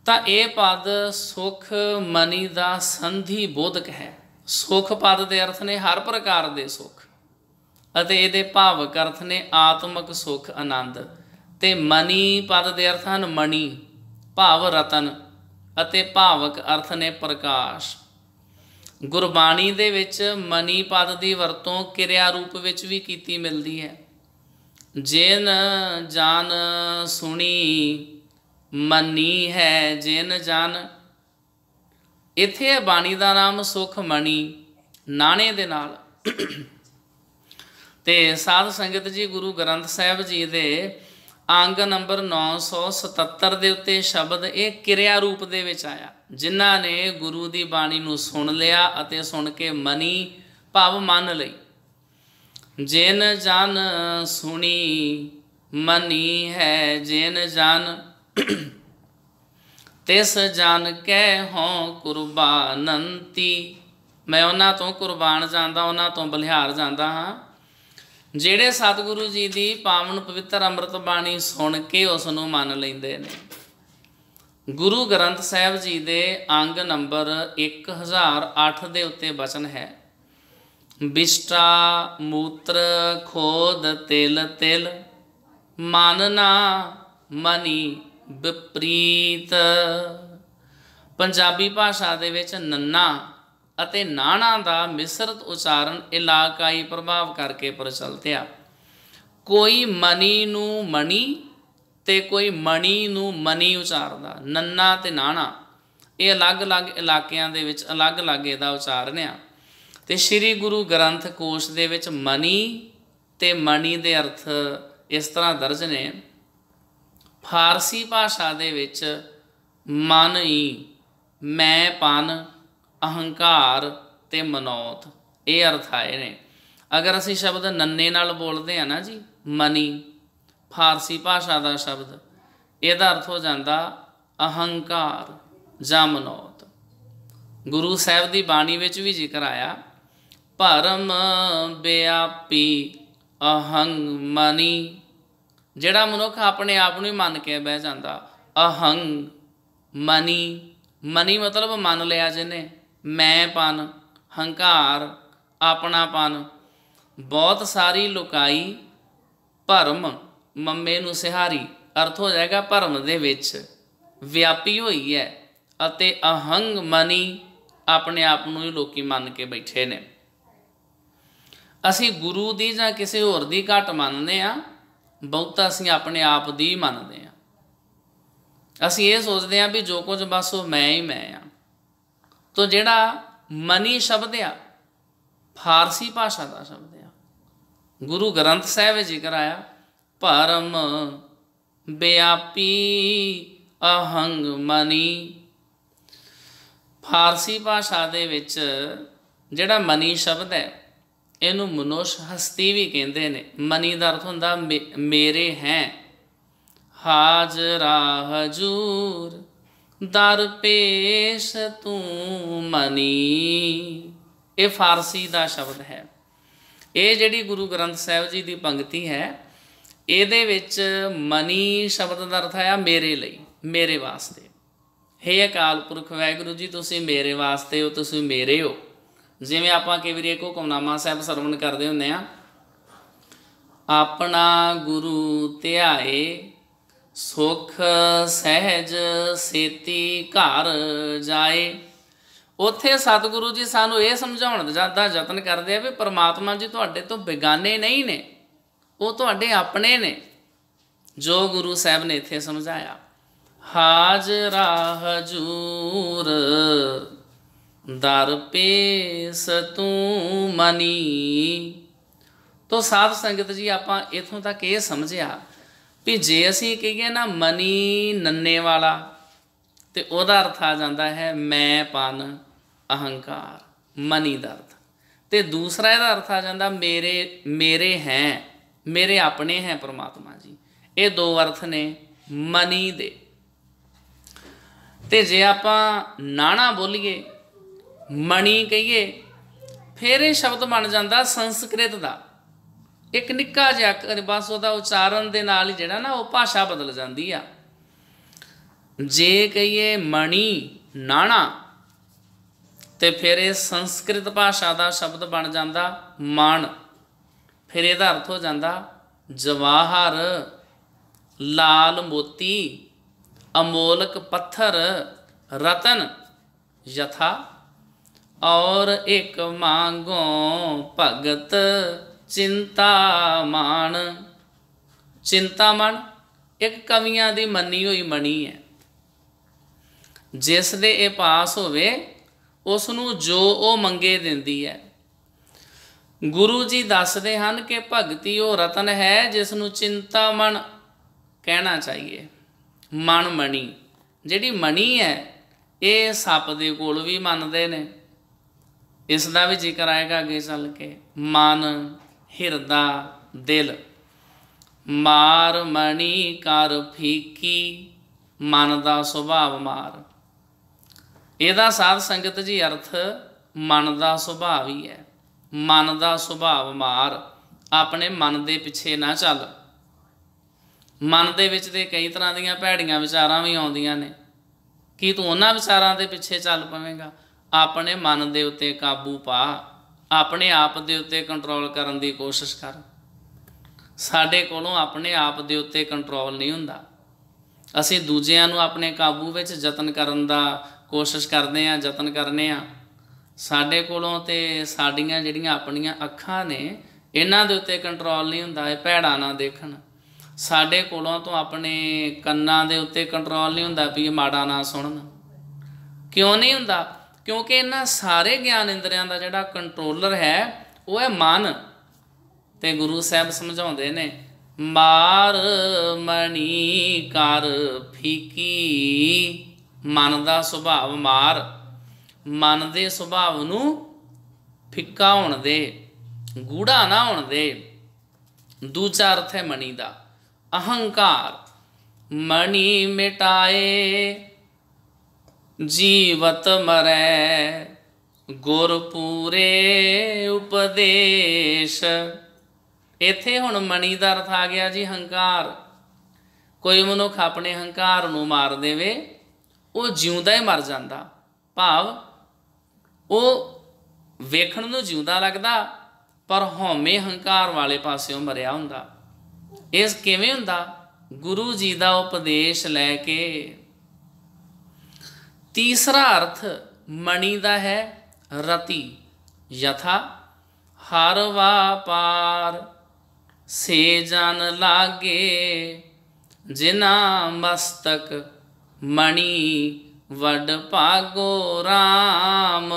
ਤਾਂ ਇਹ ਪਦ ਸੁਖ ਮਨੀ ਦਾ ਸੰਧੀ ਬੋਧਕ ਹੈ। ਸੁਖ ਪਦ ਦੇ ਅਰਥ ਨੇ ਹਰ ਪ੍ਰਕਾਰ ਦੇ ਸੁਖ, ਅਤੇ ਇਹਦੇ ਭਾਵਕ ਅਰਥ ਨੇ ਆਤਮਿਕ ਸੁਖ ਆਨੰਦ। ਤੇ ਮਨੀ ਪਦ ਦੇ ਅਰਥ ਹਨ ਮਣੀ ਭਾਵ ਰਤਨ, ਅਤੇ ਭਾਵਕ ਅਰਥ ਨੇ ਪ੍ਰਕਾਸ਼। ਗੁਰਬਾਣੀ ਦੇ ਵਿੱਚ ਮਨੀ ਪਦ ਦੀ ਵਰਤੋਂ ਕਿਰਿਆ ਰੂਪ ਵਿੱਚ ਵੀ ਕੀਤੀ ਮਿਲਦੀ ਹੈ। ਜਿਨ ਜਾਨ ਸੁਣੀ ਮਨੀ ਹੈ ਜਿਨ ਜਾਨ, ਇੱਥੇ ਬਾਣੀ ਦਾ ਨਾਮ ਸੁਖ ਮਣੀ ਨਾਣੇ ਦੇ ਨਾਲ। ਤੇ ਸਾਧ ਸੰਗਤ ਜੀ, ਗੁਰੂ ਗ੍ਰੰਥ ਸਾਹਿਬ ਜੀ ਦੇ ਅੰਗ ਨੰਬਰ 977 ਦੇ ਉੱਤੇ ਸ਼ਬਦ ਇਹ ਕਿਰਿਆ ਰੂਪ ਦੇ ਵਿੱਚ ਆਇਆ। ਜਿਨ੍ਹਾਂ ਨੇ ਗੁਰੂ ਦੀ ਬਾਣੀ ਨੂੰ ਸੁਣ ਲਿਆ ਅਤੇ ਸੁਣ ਕੇ ਮਨੀ ਭਾਵ ਮੰਨ ਲਈ। ਜਿਨ ਜਨ ਸੁਣੀ ਮਨੀ ਹੈ ਜਿਨ ਜਨ, ਤਿਸ ਜਨ ਕਹਿ ਹੋਂ ਕੁਰਬਾਨੰਤੀ। ਮੈਂ ਉਹਨਾਂ ਤੋਂ ਕੁਰਬਾਨ ਜਾਂਦਾ, ਉਹਨਾਂ ਤੋਂ ਬਲਿਹਾਰ ਜਾਂਦਾ ਹਾਂ ਜਿਹੜੇ ਸਤਿਗੁਰੂ ਜੀ ਦੀ ਪਾਵਨ ਪਵਿੱਤਰ ਅੰਮ੍ਰਿਤ ਬਾਣੀ ਸੁਣ ਕੇ ਉਸ ਨੂੰ ਮੰਨ ਲੈਂਦੇ ਨੇ। ਗੁਰੂ ਗ੍ਰੰਥ ਸਾਹਿਬ ਜੀ ਦੇ ਅੰਗ ਨੰਬਰ 1008 ਦੇ ਉੱਤੇ ਬਚਨ ਹੈ, ਬਿਸ਼ਟਾ ਮੂਤਰ ਖੋਦ ਤਿਲ ਤਿਲ, ਮਨ ਨਾ ਮਨੀ ਵਿਪਰੀਤ। ਪੰਜਾਬੀ ਭਾਸ਼ਾ ਦੇ ਵਿੱਚ ਨੰਨਾ ਅਤੇ ਨਾਣਾ ਦਾ ਮਿਸ਼ਰਤ ਉਚਾਰਨ ਇਲਾਕਾਈ ਪ੍ਰਭਾਵ ਕਰਕੇ ਪ੍ਰਚਲਿਤ ਆ। ਕੋਈ ਮਨੀ ਨੂੰ ਮਣੀ ਤੇ ਕੋਈ ਮਣੀ ਨੂੰ ਮਨੀ ਉਚਾਰਦਾ। ਨੰਨਾ ਤੇ ਨਾਣਾ ਇਹ ਅਲੱਗ-ਅਲੱਗ ਇਲਾਕਿਆਂ ਦੇ ਵਿੱਚ ਅਲੱਗ-ਅਲੱਗ ਇਹਦਾ ਉਚਾਰਨ ਆ। ਤੇ ਸ੍ਰੀ ਗੁਰੂ ਗ੍ਰੰਥ ਕੋਸ਼ ਦੇ ਵਿੱਚ ਮਨੀ ਤੇ ਮਣੀ ਦੇ ਅਰਥ ਇਸ ਤਰ੍ਹਾਂ ਦਰਜ ਨੇ। ਫਾਰਸੀ ਭਾਸ਼ਾ ਦੇ ਵਿੱਚ ਮਨ ਈ, ਮੈਂ ਪਨ, ਅਹੰਕਾਰ ਤੇ ਮਨੌਤ ਇਹ ਅਰਥ ਆਏ ਨੇ। ਅਗਰ ਅਸੀਂ ਸ਼ਬਦ ਨੰਨੇ ਨਾਲ ਬੋਲਦੇ ਹਾਂ ਨਾ ਜੀ, ਮਨੀ ਫਾਰਸੀ ਭਾਸ਼ਾ ਦਾ ਸ਼ਬਦ, ਇਹਦਾ ਅਰਥ ਹੋ ਜਾਂਦਾ ਅਹੰਕਾਰ ਜਾਂ ਮਨੌਤ। ਗੁਰੂ ਸਾਹਿਬ ਦੀ ਬਾਣੀ ਵਿੱਚ ਵੀ ਜ਼ਿਕਰ ਆਇਆ, ਭਰਮ ਵਿਆਪੀ ਅਹੰਗ ਮਨੀ। ਜਿਹੜਾ ਮਨੁੱਖ ਆਪਣੇ ਆਪ ਨੂੰ ਹੀ ਮੰਨ ਕੇ ਬਹਿ ਜਾਂਦਾ, ਅਹੰਗ ਮਨੀ, ਮਨੀ ਮਤਲਬ ਮੰਨ ਲਿਆ ਜਿਹਨੇ, ਮੈਂ ਪਨ, ਹੰਕਾਰ, ਆਪਣਾਪਨ, ਬਹੁਤ ਸਾਰੀ ਲੁਕਾਈ, ਭਰਮ ਮੰਮੇ ਨੂੰ ਸਿਹਾਰੀ ਅਰਥ ਹੋ ਜਾਏਗਾ ਭਰਮ ਦੇ ਵਿੱਚ ਵਿਆਪੀ ਹੋਈ ਹੈ, ਅਤੇ ਅਹੰਗ ਮਨੀ ਆਪਣੇ ਆਪ ਨੂੰ ਹੀ ਲੋਕੀ ਮੰਨ ਕੇ ਬੈਠੇ ਨੇ। ਅਸੀਂ ਗੁਰੂ ਦੀ ਜਾਂ ਕਿਸੇ ਹੋਰ ਦੀ ਘੱਟ ਮੰਨਦੇ ਹਾਂ, ਬਹੁਤਾ ਅਸੀਂ ਆਪਣੇ ਆਪ ਦੀ ਮੰਨਦੇ ਹਾਂ। ਅਸੀਂ ਇਹ ਸੋਚਦੇ ਹਾਂ ਵੀ ਜੋ ਕੁਝ ਬਸ ਉਹ ਮੈਂ ਹੀ ਮੈਂ ਹਾਂ। ਤੋ ਜਿਹੜਾ ਮਨੀ ਸ਼ਬਦ ਆ ਫਾਰਸੀ ਭਾਸ਼ਾ ਦਾ ਸ਼ਬਦ ਆ। ਗੁਰੂ ਗ੍ਰੰਥ ਸਾਹਿਬ ਵਿੱਚ ਜ਼ਿਕਰ ਆਇਆ, ਭਰਮ ਵਿਆਪੀ ਅਹੰਗ ਮਨੀ। ਫਾਰਸੀ ਭਾਸ਼ਾ ਦੇ ਵਿੱਚ ਜਿਹੜਾ ਮਨੀ ਸ਼ਬਦ ਹੈ ਇਹਨੂੰ ਮਨੁਸ਼ ਹਸਤੀ ਵੀ ਕਹਿੰਦੇ ਨੇ। ਮਨੀ ਦਾ ਅਰਥ ਹੁੰਦਾ ਮੇਰੇ ਹੈ, ਹਾਜ਼ਰਾ ਹਜੂਰ ਦਰ ਪੇਸ਼ ਤੂੰ ਮਨੀ। ਇਹ ਫਾਰਸੀ ਦਾ ਸ਼ਬਦ ਹੈ। ਇਹ ਜਿਹੜੀ ਗੁਰੂ ਗ੍ਰੰਥ ਸਾਹਿਬ ਜੀ ਦੀ ਪੰਕਤੀ ਹੈ, ਇਹਦੇ ਵਿੱਚ ਮਨੀ ਸ਼ਬਦ ਦਾ ਅਰਥ ਆਇਆ ਮੇਰੇ ਲਈ, ਮੇਰੇ ਵਾਸਤੇ। ਹੇ ਅਕਾਲ ਪੁਰਖ ਵਾਹਿਗੁਰੂ ਜੀ, ਤੁਸੀਂ ਮੇਰੇ ਵਾਸਤੇ ਹੋ, ਤੁਸੀਂ ਮੇਰੇ ਹੋ। ਜਿਵੇਂ ਆਪਾਂ ਕਈ ਵਾਰੀ ਇੱਕ ਹੁਕਮਨਾਮਾ ਸਾਹਿਬ ਸਰਵਣ ਕਰਦੇ ਹੁੰਦੇ ਹਾਂ, ਆਪਣਾ ਗੁਰੂ ਧਿਆਏ ਸੁਖ ਸਹਿਜ ਸੇਤੀ ਘਰ ਜਾਏ, ਉੱਥੇ ਸਤਿਗੁਰੂ ਜੀ ਸਾਨੂੰ ਇਹ ਸਮਝਾਉਣ ਦਾ ਯਤਨ ਕਰਦੇ ਆ ਵੀ ਪਰਮਾਤਮਾ ਜੀ ਤੁਹਾਡੇ ਤੋਂ ਬੇਗਾਨੇ ਨਹੀਂ ਨੇ, ਉਹ ਤੁਹਾਡੇ ਆਪਣੇ ਨੇ, ਜੋ ਗੁਰੂ ਸਾਹਿਬ ਨੇ ਇੱਥੇ ਸਮਝਾਇਆ। ਹਾਜ਼ਰਾ ਹਜੂਰ ਦਰ ਪੇਸ ਤੂੰ ਮਨੀ। ਤੋ ਸਾਧ ਸੰਗਤ ਜੀ ਆਪਾਂ ਇੱਥੋਂ ਤੱਕ ਇਹ ਸਮਝਿਆ ਵੀ ਜੇ ਅਸੀਂ ਕਹੀਏ ਨਾ ਮਨੀ ਨੰਨੇ ਵਾਲਾ, ਤੇ ਉਹਦਾ ਅਰਥ ਆ ਜਾਂਦਾ ਹੈ ਮੈਂਪਨ, ਅਹੰਕਾਰ, ਮਨੀ ਦਾ ਅਰਥ। ਤੇ ਦੂਸਰਾ ਇਹਦਾ ਅਰਥ ਆ ਜਾਂਦਾ ਮੇਰੇ ਹੈ, ਮੇਰੇ ਆਪਣੇ ਹੈ ਪਰਮਾਤਮਾ ਜੀ। ਇਹ ਦੋ ਅਰਥ ਨੇ ਮਨੀ ਦੇ। ਤੇ ਜੇ ਆਪਾਂ ਨਾਣਾ ਬੋਲੀਏ, ਮਣੀ ਕਹੀਏ, ਫਿਰ ਇਹ ਸ਼ਬਦ ਬਣ ਜਾਂਦਾ ਸੰਸਕ੍ਰਿਤ ਦਾ। ਇੱਕ ਨਿੱਕਾ ਜਿਹਾ ਬਸ ਉਹਦਾ ਉਚਾਰਨ ਦੇ ਨਾਲ ਹੀ ਜਿਹੜਾ ਨਾ ਉਹ ਭਾਸ਼ਾ ਬਦਲ ਜਾਂਦੀ ਆ। ਜੇ ਕਹੀਏ ਮਣੀ ਨਾਣਾ, ਤੇ ਫਿਰ ਇਹ ਸੰਸਕ੍ਰਿਤ ਭਾਸ਼ਾ ਦਾ ਸ਼ਬਦ ਬਣ ਜਾਂਦਾ ਮਣ। ਫਿਰ ਇਹਦਾ ਅਰਥ ਹੋ ਜਾਂਦਾ ਜਵਾਹਰ, ਲਾਲ ਮੋਤੀ, ਅਮੋਲਕ ਪੱਥਰ, ਰਤਨ, ਯਥਾ ਔਰ ਇੱਕ ਮਾਂਗੋਂ ਭਗਤ ਚਿੰਤਾਮਣ। ਚਿੰਤਾਮਣ ਇੱਕ ਕਵੀਆਂ ਦੀ ਮੰਨੀ ਹੋਈ ਮਣੀ ਹੈ। ਜਿਸ ਦੇ ਇਹ ਪਾਸ ਹੋਵੇ ਉਸ ਨੂੰ ਜੋ ਉਹ ਮੰਗੇ ਦਿੰਦੀ ਹੈ। ਗੁਰੂ ਜੀ ਦੱਸਦੇ ਹਨ ਕਿ ਭਗਤੀ ਉਹ ਰਤਨ ਹੈ ਜਿਸ ਨੂੰ ਚਿੰਤਾਮਣ ਕਹਿਣਾ ਚਾਹੀਏ। ਮਨ ਮਣੀ, ਜਿਹੜੀ ਮਣੀ ਹੈ ਇਹ ਸੱਪ ਦੇ ਕੋਲ ਵੀ ਮੰਨਦੇ ਨੇ। ਇਸ ਦਾ ਵੀ ਜ਼ਿਕਰ ਆਏਗਾ ਅੱਗੇ ਚੱਲ ਕੇ। ਮਨ, ਹਿਰਦਾ, ਦਿਲ। ਮਾਰ ਮਣੀ ਕਰ ਫੀਕੀ, ਮਨ ਦਾ ਸੁਭਾਵ ਮਾਰ। ਇਹਦਾ ਸਾਧ ਸੰਗਤ ਜੀ ਅਰਥ ਮਨ ਦਾ ਸੁਭਾਵ ਹੀ ਹੈ। ਮਨ ਦਾ ਸੁਭਾਵ ਮਾਰ, ਆਪਣੇ ਮਨ ਦੇ ਪਿੱਛੇ ਨਾ ਚੱਲ। ਮਨ ਦੇ ਵਿੱਚ ਤੇ ਕਈ ਤਰ੍ਹਾਂ ਦੀਆਂ ਭੈੜੀਆਂ ਵਿਚਾਰਾਂ ਵੀ ਆਉਂਦੀਆਂ ਨੇ, ਕੀ ਤੂੰ ਉਹਨਾਂ ਵਿਚਾਰਾਂ ਦੇ ਪਿੱਛੇ ਚੱਲ ਪਵੇਂਗਾ? ਆਪਣੇ ਮਨ ਦੇ ਉੱਤੇ ਕਾਬੂ ਪਾ, ਆਪਣੇ ਆਪ ਦੇ ਉੱਤੇ ਕੰਟਰੋਲ ਕਰਨ ਦੀ ਕੋਸ਼ਿਸ਼ ਕਰ। ਸਾਡੇ ਕੋਲੋਂ ਆਪਣੇ ਆਪ ਦੇ ਉੱਤੇ ਕੰਟਰੋਲ ਨਹੀਂ ਹੁੰਦਾ। ਅਸੀਂ ਦੂਜਿਆਂ ਨੂੰ ਆਪਣੇ ਕਾਬੂ ਵਿੱਚ ਯਤਨ ਕਰਨ ਦਾ ਕੋਸ਼ਿਸ਼ ਕਰਦੇ ਹਾਂ, ਯਤਨ ਕਰਨੇ ਆ। ਸਾਡੇ ਕੋਲੋਂ ਤੇ ਸਾਡੀਆਂ ਜਿਹੜੀਆਂ ਆਪਣੀਆਂ ਅੱਖਾਂ ਨੇ ਇਹਨਾਂ ਦੇ ਉੱਤੇ ਕੰਟਰੋਲ ਨਹੀਂ ਹੁੰਦਾ, ਇਹ ਭੈੜਾ ਨਾ ਦੇਖਣ। ਸਾਡੇ ਕੋਲੋਂ ਤੋਂ ਆਪਣੇ ਕੰਨਾਂ ਦੇ ਉੱਤੇ ਕੰਟਰੋਲ ਨਹੀਂ ਹੁੰਦਾ ਵੀ ਇਹ ਮਾੜਾ ਨਾ ਸੁਣਨ। ਕਿਉਂ ਨਹੀਂ ਹੁੰਦਾ? ਕਿਉਂਕਿ ਇਹਨਾਂ ਸਾਰੇ ਗਿਆਨ ਇੰਦਰੀਆਂ ਦਾ ਜਿਹੜਾ ਕੰਟਰੋਲਰ ਹੈ ਉਹ ਹੈ ਮਨ। ਤੇ ਗੁਰੂ ਸਾਹਿਬ ਸਮਝਾਉਂਦੇ ਨੇ ਮਾਰ ਮਣੀ ਕਰ ਫੀਕੀ, ਮਨ ਦਾ ਸੁਭਾਵ ਮਾਰ। ਮਨ ਦੇ ਸੁਭਾਵ ਨੂੰ ਫਿੱਕਾ ਹੋਣ ਦੇ, ਗੂੜਾ ਨਾ ਹੋਣ ਦੇ। ਦੂਜਾ ਅਰਥ ਹੈ ਮਣੀ ਦਾ ਅਹੰਕਾਰ। ਮਣੀ ਮਿਟਾਏ ਜੀਵਤ ਮਰੈ, ਗੁਰ ਪੂਰੇ ਉਪਦੇਸ਼। ਇੱਥੇ ਹੁਣ ਮਣੀ ਦਾ ਅਰਥ ਆ ਗਿਆ ਜੀ ਹੰਕਾਰ। ਕੋਈ ਮਨੁੱਖ ਆਪਣੇ ਹੰਕਾਰ ਨੂੰ ਮਾਰ ਦੇਵੇ ਉਹ ਜਿਉਂਦਾ ਹੀ ਮਰ ਜਾਂਦਾ। ਭਾਵ ਉਹ ਵੇਖਣ ਨੂੰ ਜਿਉਂਦਾ ਲੱਗਦਾ ਪਰ ਹਉਮੈ ਹੰਕਾਰ ਵਾਲੇ ਪਾਸਿਓਂ ਮਰਿਆ ਹੁੰਦਾ। ਇਸ ਕਿਵੇਂ ਹੁੰਦਾ? ਗੁਰੂ ਜੀ ਦਾ ਉਪਦੇਸ਼ ਲੈ ਕੇ। ਤੀਸਰਾ ਅਰਥ ਮਣੀ ਦਾ ਹੈ ਰਤੀ। ਯਥਾ ਹਰ ਵਾਪਾਰ ਸੇ ਜਨ ਲਾਗੇ, ਜਿਨਾ ਮਸਤਕ ਮਣੀ ਵੱਡ ਭਾਗੋ ਰਾਮ।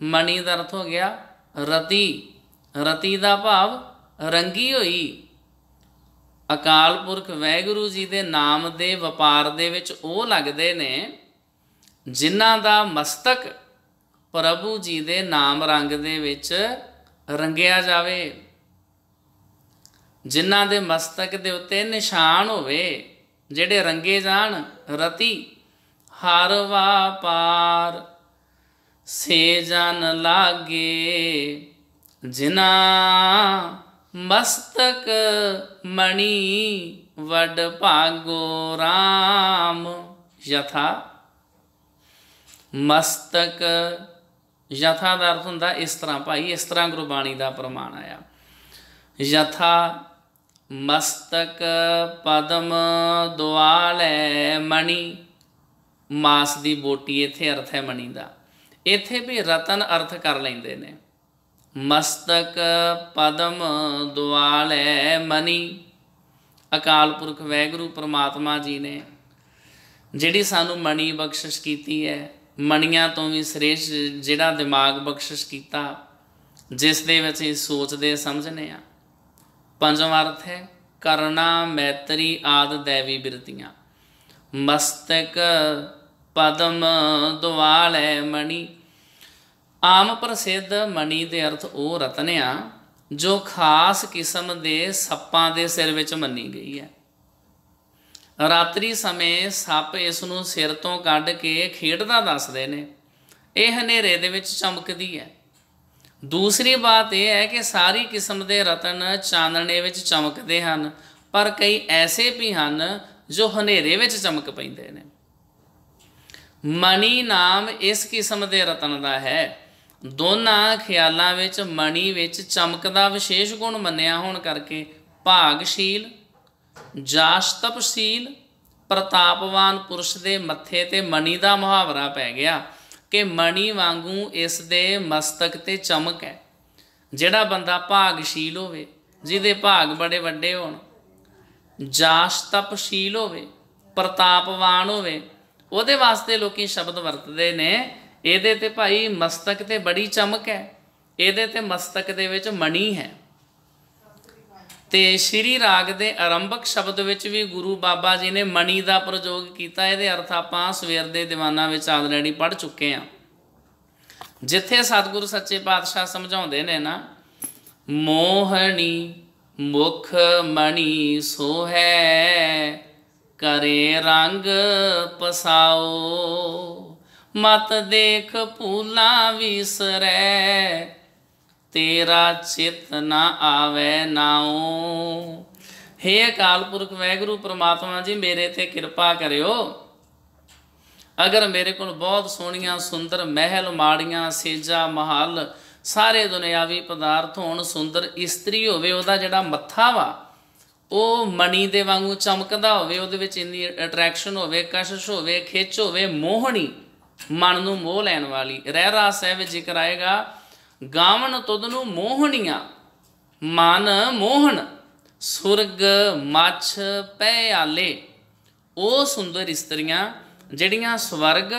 ਮਣੀ ਦਾ ਅਰਥ ਹੋ ਗਿਆ ਰਤੀ। ਰਤੀ ਦਾ ਭਾਵ ਰੰਗੀ ਹੋਈ। ਅਕਾਲ ਪੁਰਖ ਵਾਹਿਗੁਰੂ ਜੀ ਦੇ ਨਾਮ ਦੇ ਵਪਾਰ ਦੇ ਵਿੱਚ ਉਹ ਲੱਗਦੇ ਨੇ ਜਿਨ੍ਹਾਂ ਦਾ ਮਸਤਕ ਪ੍ਰਭੂ ਜੀ ਦੇ ਨਾਮ ਰੰਗ ਦੇ ਵਿੱਚ ਰੰਗਿਆ ਜਾਵੇ, ਜਿਨ੍ਹਾਂ ਦੇ ਮਸਤਕ ਦੇ ਉੱਤੇ ਨਿਸ਼ਾਨ ਹੋਵੇ, ਜਿਹੜੇ ਰੰਗੇ ਜਾਣ। ਰਤੀ ਹਰ ਵਾਪਾਰ ਸੇ ਜਨ ਲਾਗੇ, ਜਿਨ੍ਹਾਂ ਮਸਤਕ ਮਣੀ ਵੱਡ ਭਾਗੋ ਰਾਮ। ਯਥਾ ਮਸਤਕ, ਯਥਾ ਦਾ ਅਰਥ ਹੁੰਦਾ ਇਸ ਤਰ੍ਹਾਂ ਭਾਈ, ਇਸ ਤਰ੍ਹਾਂ ਗੁਰਬਾਣੀ ਦਾ ਪ੍ਰਮਾਣ ਆਇਆ। ਯਥਾ ਮਸਤਕ ਪਦਮ ਦੁਆਲੈ ਮਣੀ। ਮਾਸ ਦੀ ਬੋਟੀ ਇੱਥੇ ਅਰਥ ਹੈ ਮਣੀ ਦਾ। इत्थे भी रतन अर्थ कर लेंदे ने। मस्तक पदम दुआले मनी, अकाल पुरख वाहिगुरू परमात्मा जी ने जिहड़ी सानू मणी बख्शिश कीती है, मणियां तो भी श्रेष्ठ जिहड़ा दिमाग बख्शिश कीता, जिस दे विच सोचदे समझने आ। पंजवां अर्थ है करना मैत्री आदि दैवी बिरतियाँ। मस्तक पदम दुआले मणि, आम प्रसिद्ध मणि दे अर्थ वो रतन आ जो खास किस्म के सप्पां दे सिर विच मन्नी गई है। रात्रि समय सप इसनूं सिर तो कढ़ के खेडदा दसदे ने, यह हनेरे दे विच चमकदी है। दूसरी बात यह है कि सारी किस्म के रतन चानणे विच चमकते हैं, पर कई ऐसे भी हैं जो हनेरे विच चमक पैंदे ने। मणि नाम इस किस्म के रतन का है। दोनों ख्यालों विच मणि विच चमक का विशेष गुण मन्निया होने करके भागशील, जाशतपशील, प्रतापवान पुरुष के मत्थे ते मणि का मुहावरा पै गया कि मणि वांगू इस दे मस्तक ते चमक है। जिहड़ा बंदा भागशील होवे, जिहदे भाग बड़े वड्डे होण, जाशतपशील होवे, प्रतापवान होवे, उहदे वास्ते लोकी शब्द वरतदे ने इहदे ते भाई मस्तक ते बड़ी चमक है, इहदे ते मस्तक दे विच मणि है। ते श्री राग दे आरंभक शब्द विच भी गुरु बाबा जी ने मणि का प्रयोग किया। इहदे अर्थ आपां सवेर दे दीवाना विच ऑलरेडी पढ़ चुके हैं। जिथे सतगुरु सच्चे पातशाह समझाउंदे ने ना, मोहनी मुख मणि सोहै, करे रंग पसाओ, मत देख फूला विसरै, तेरा चित ना आवे नाओ। हे अकाल पुरख वाहिगुरू परमात्मा जी मेरे ते कृपा करियो। अगर मेरे को बहुत सोहणियां सुंदर महल माड़ियां सेजा महल सारे दुनियावी पदार्थ होण, सुंदर इस्त्री होवे, उहदा जिहड़ा मत्था वा वो मणि दे वांगू चमकदा होवे, उहदे विच इन्नी अट्रैक्शन होवे, कशिश होवे, खिच होवे, मोहनी मन नूं मोह लैण वाली। रहरास साहिब जिक्र आएगा, गावन तुदनू मोहनियां मन मोहन, सुरग मछ प्याले। वो सुंदर इस्त्रियां जिहड़ियां स्वर्ग,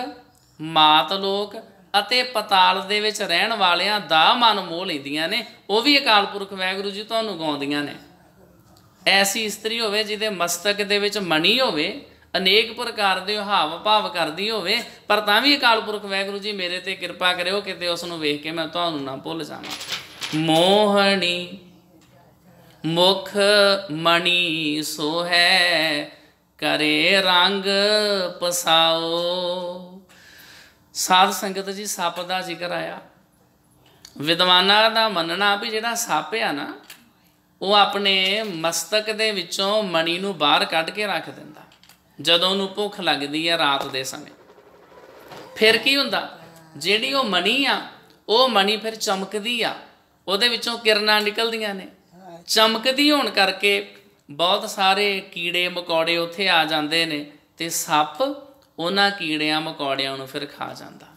मातलोक अते पताल दे विच रहण वालियां दा मन मोह लैंदियां ने, वो भी अकाल पुरख वाहिगुरू जी तुहानूं गाउंदियां ने। ऐसी इस्त्री होवे जिहदे मस्तक दे विच मणि होवे, अनेक प्रकार के हाव भाव करती होवे, पर तां भी अकाल पुरख वाहिगुरू जी मेरे ते कृपा करियो किते उसनूं वेख के मैं तुहानूं ना भुल जावां। मोहनी मुख मणि सोहै, करे रंग पसाओ। साध संगत जी सप का जिक्र आया। विद्वानां दा मनना भी जिहड़ा सप आ ना, वो अपने मस्तक दे विचों मणि नूं बाहर कढ के रख दिंदा। जदों नूं भुख लगदी है रात दे समय, फिर की हुंदा, जिहड़ी वो मणि आ, वो मणि फिर चमकदी आ, उहदे विचों किरनां निकलदियां ने। चमकदी होण करके बहुत सारे कीड़े मकौड़े उत्थे आ जांदे ने, ते सप उन्हां कीड़ियां मकौड़ियां नूं फिर खा जांदा।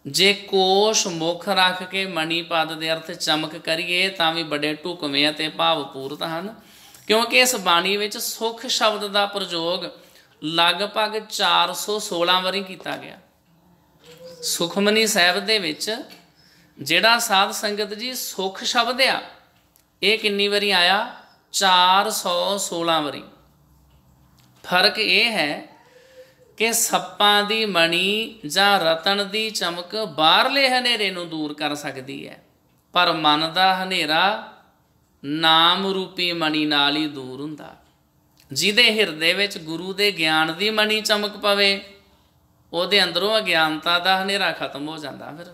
जे कोश मुख रख के मणि पद दे अर्थ चमक करिए तां भी बड़े ढुकवें ते भावपूर्त हन, क्योंकि इस बाणी विच सुख शब्द का प्रयोग लगभग 416 वारी किया गया। सुखमनी साहिब दे विच जिहड़ा साध संगत जी सुख शब्द आ, ये कितनी वारी आया? 416 वारी। फर्क ये है कि सप्पां दी मणि जां रतन दी चमक बाहरले हनेरे नूं दूर कर सकती है, पर मन दा हनेरा नाम रूपी मणि नाल ही दूर हुंदा। जिहदे हिरदे विच गुरु दे ज्ञान दी मणि चमक पवे, उहदे अंदरों अज्ञानता दा हनेरा खत्म हो जाता। फिर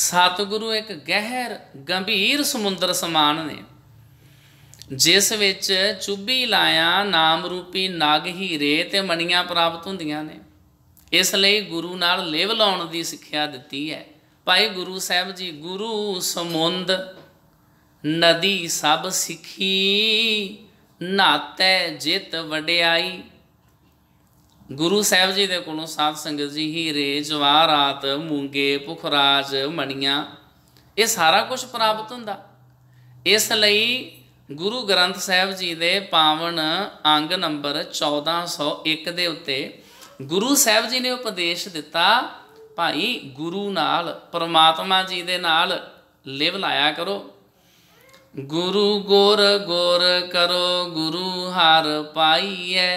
सतगुरु एक गहर गंभीर समुंदर समान ने, जिस विच चुभी लाया नाम रूपी नग हीरे ते मणियां प्राप्त हुंदियां ने। इसलिए गुरु नाल लिव लाउण दी सिक्ख्या दित्ती है। भाई गुरु साहब जी, गुरु समुंद नदी सब सिखी, नातै जित वडियाई। गुरु साहब जी दे कोलों साध संगत जी हीरे जवाहरात मूंगे पुखराज मणियां ये सारा कुछ प्राप्त हुंदा। इसलिए गुरु ग्रंथ साहब जी दे पावन अंग नंबर 1401 दे उत्ते गुरु साहब जी ने उपदेश दिता, भाई गुरु नाल परमात्मा जी दे नाल लिव लाया करो। गुरु गोर गोर करो गुरु हर पाईए।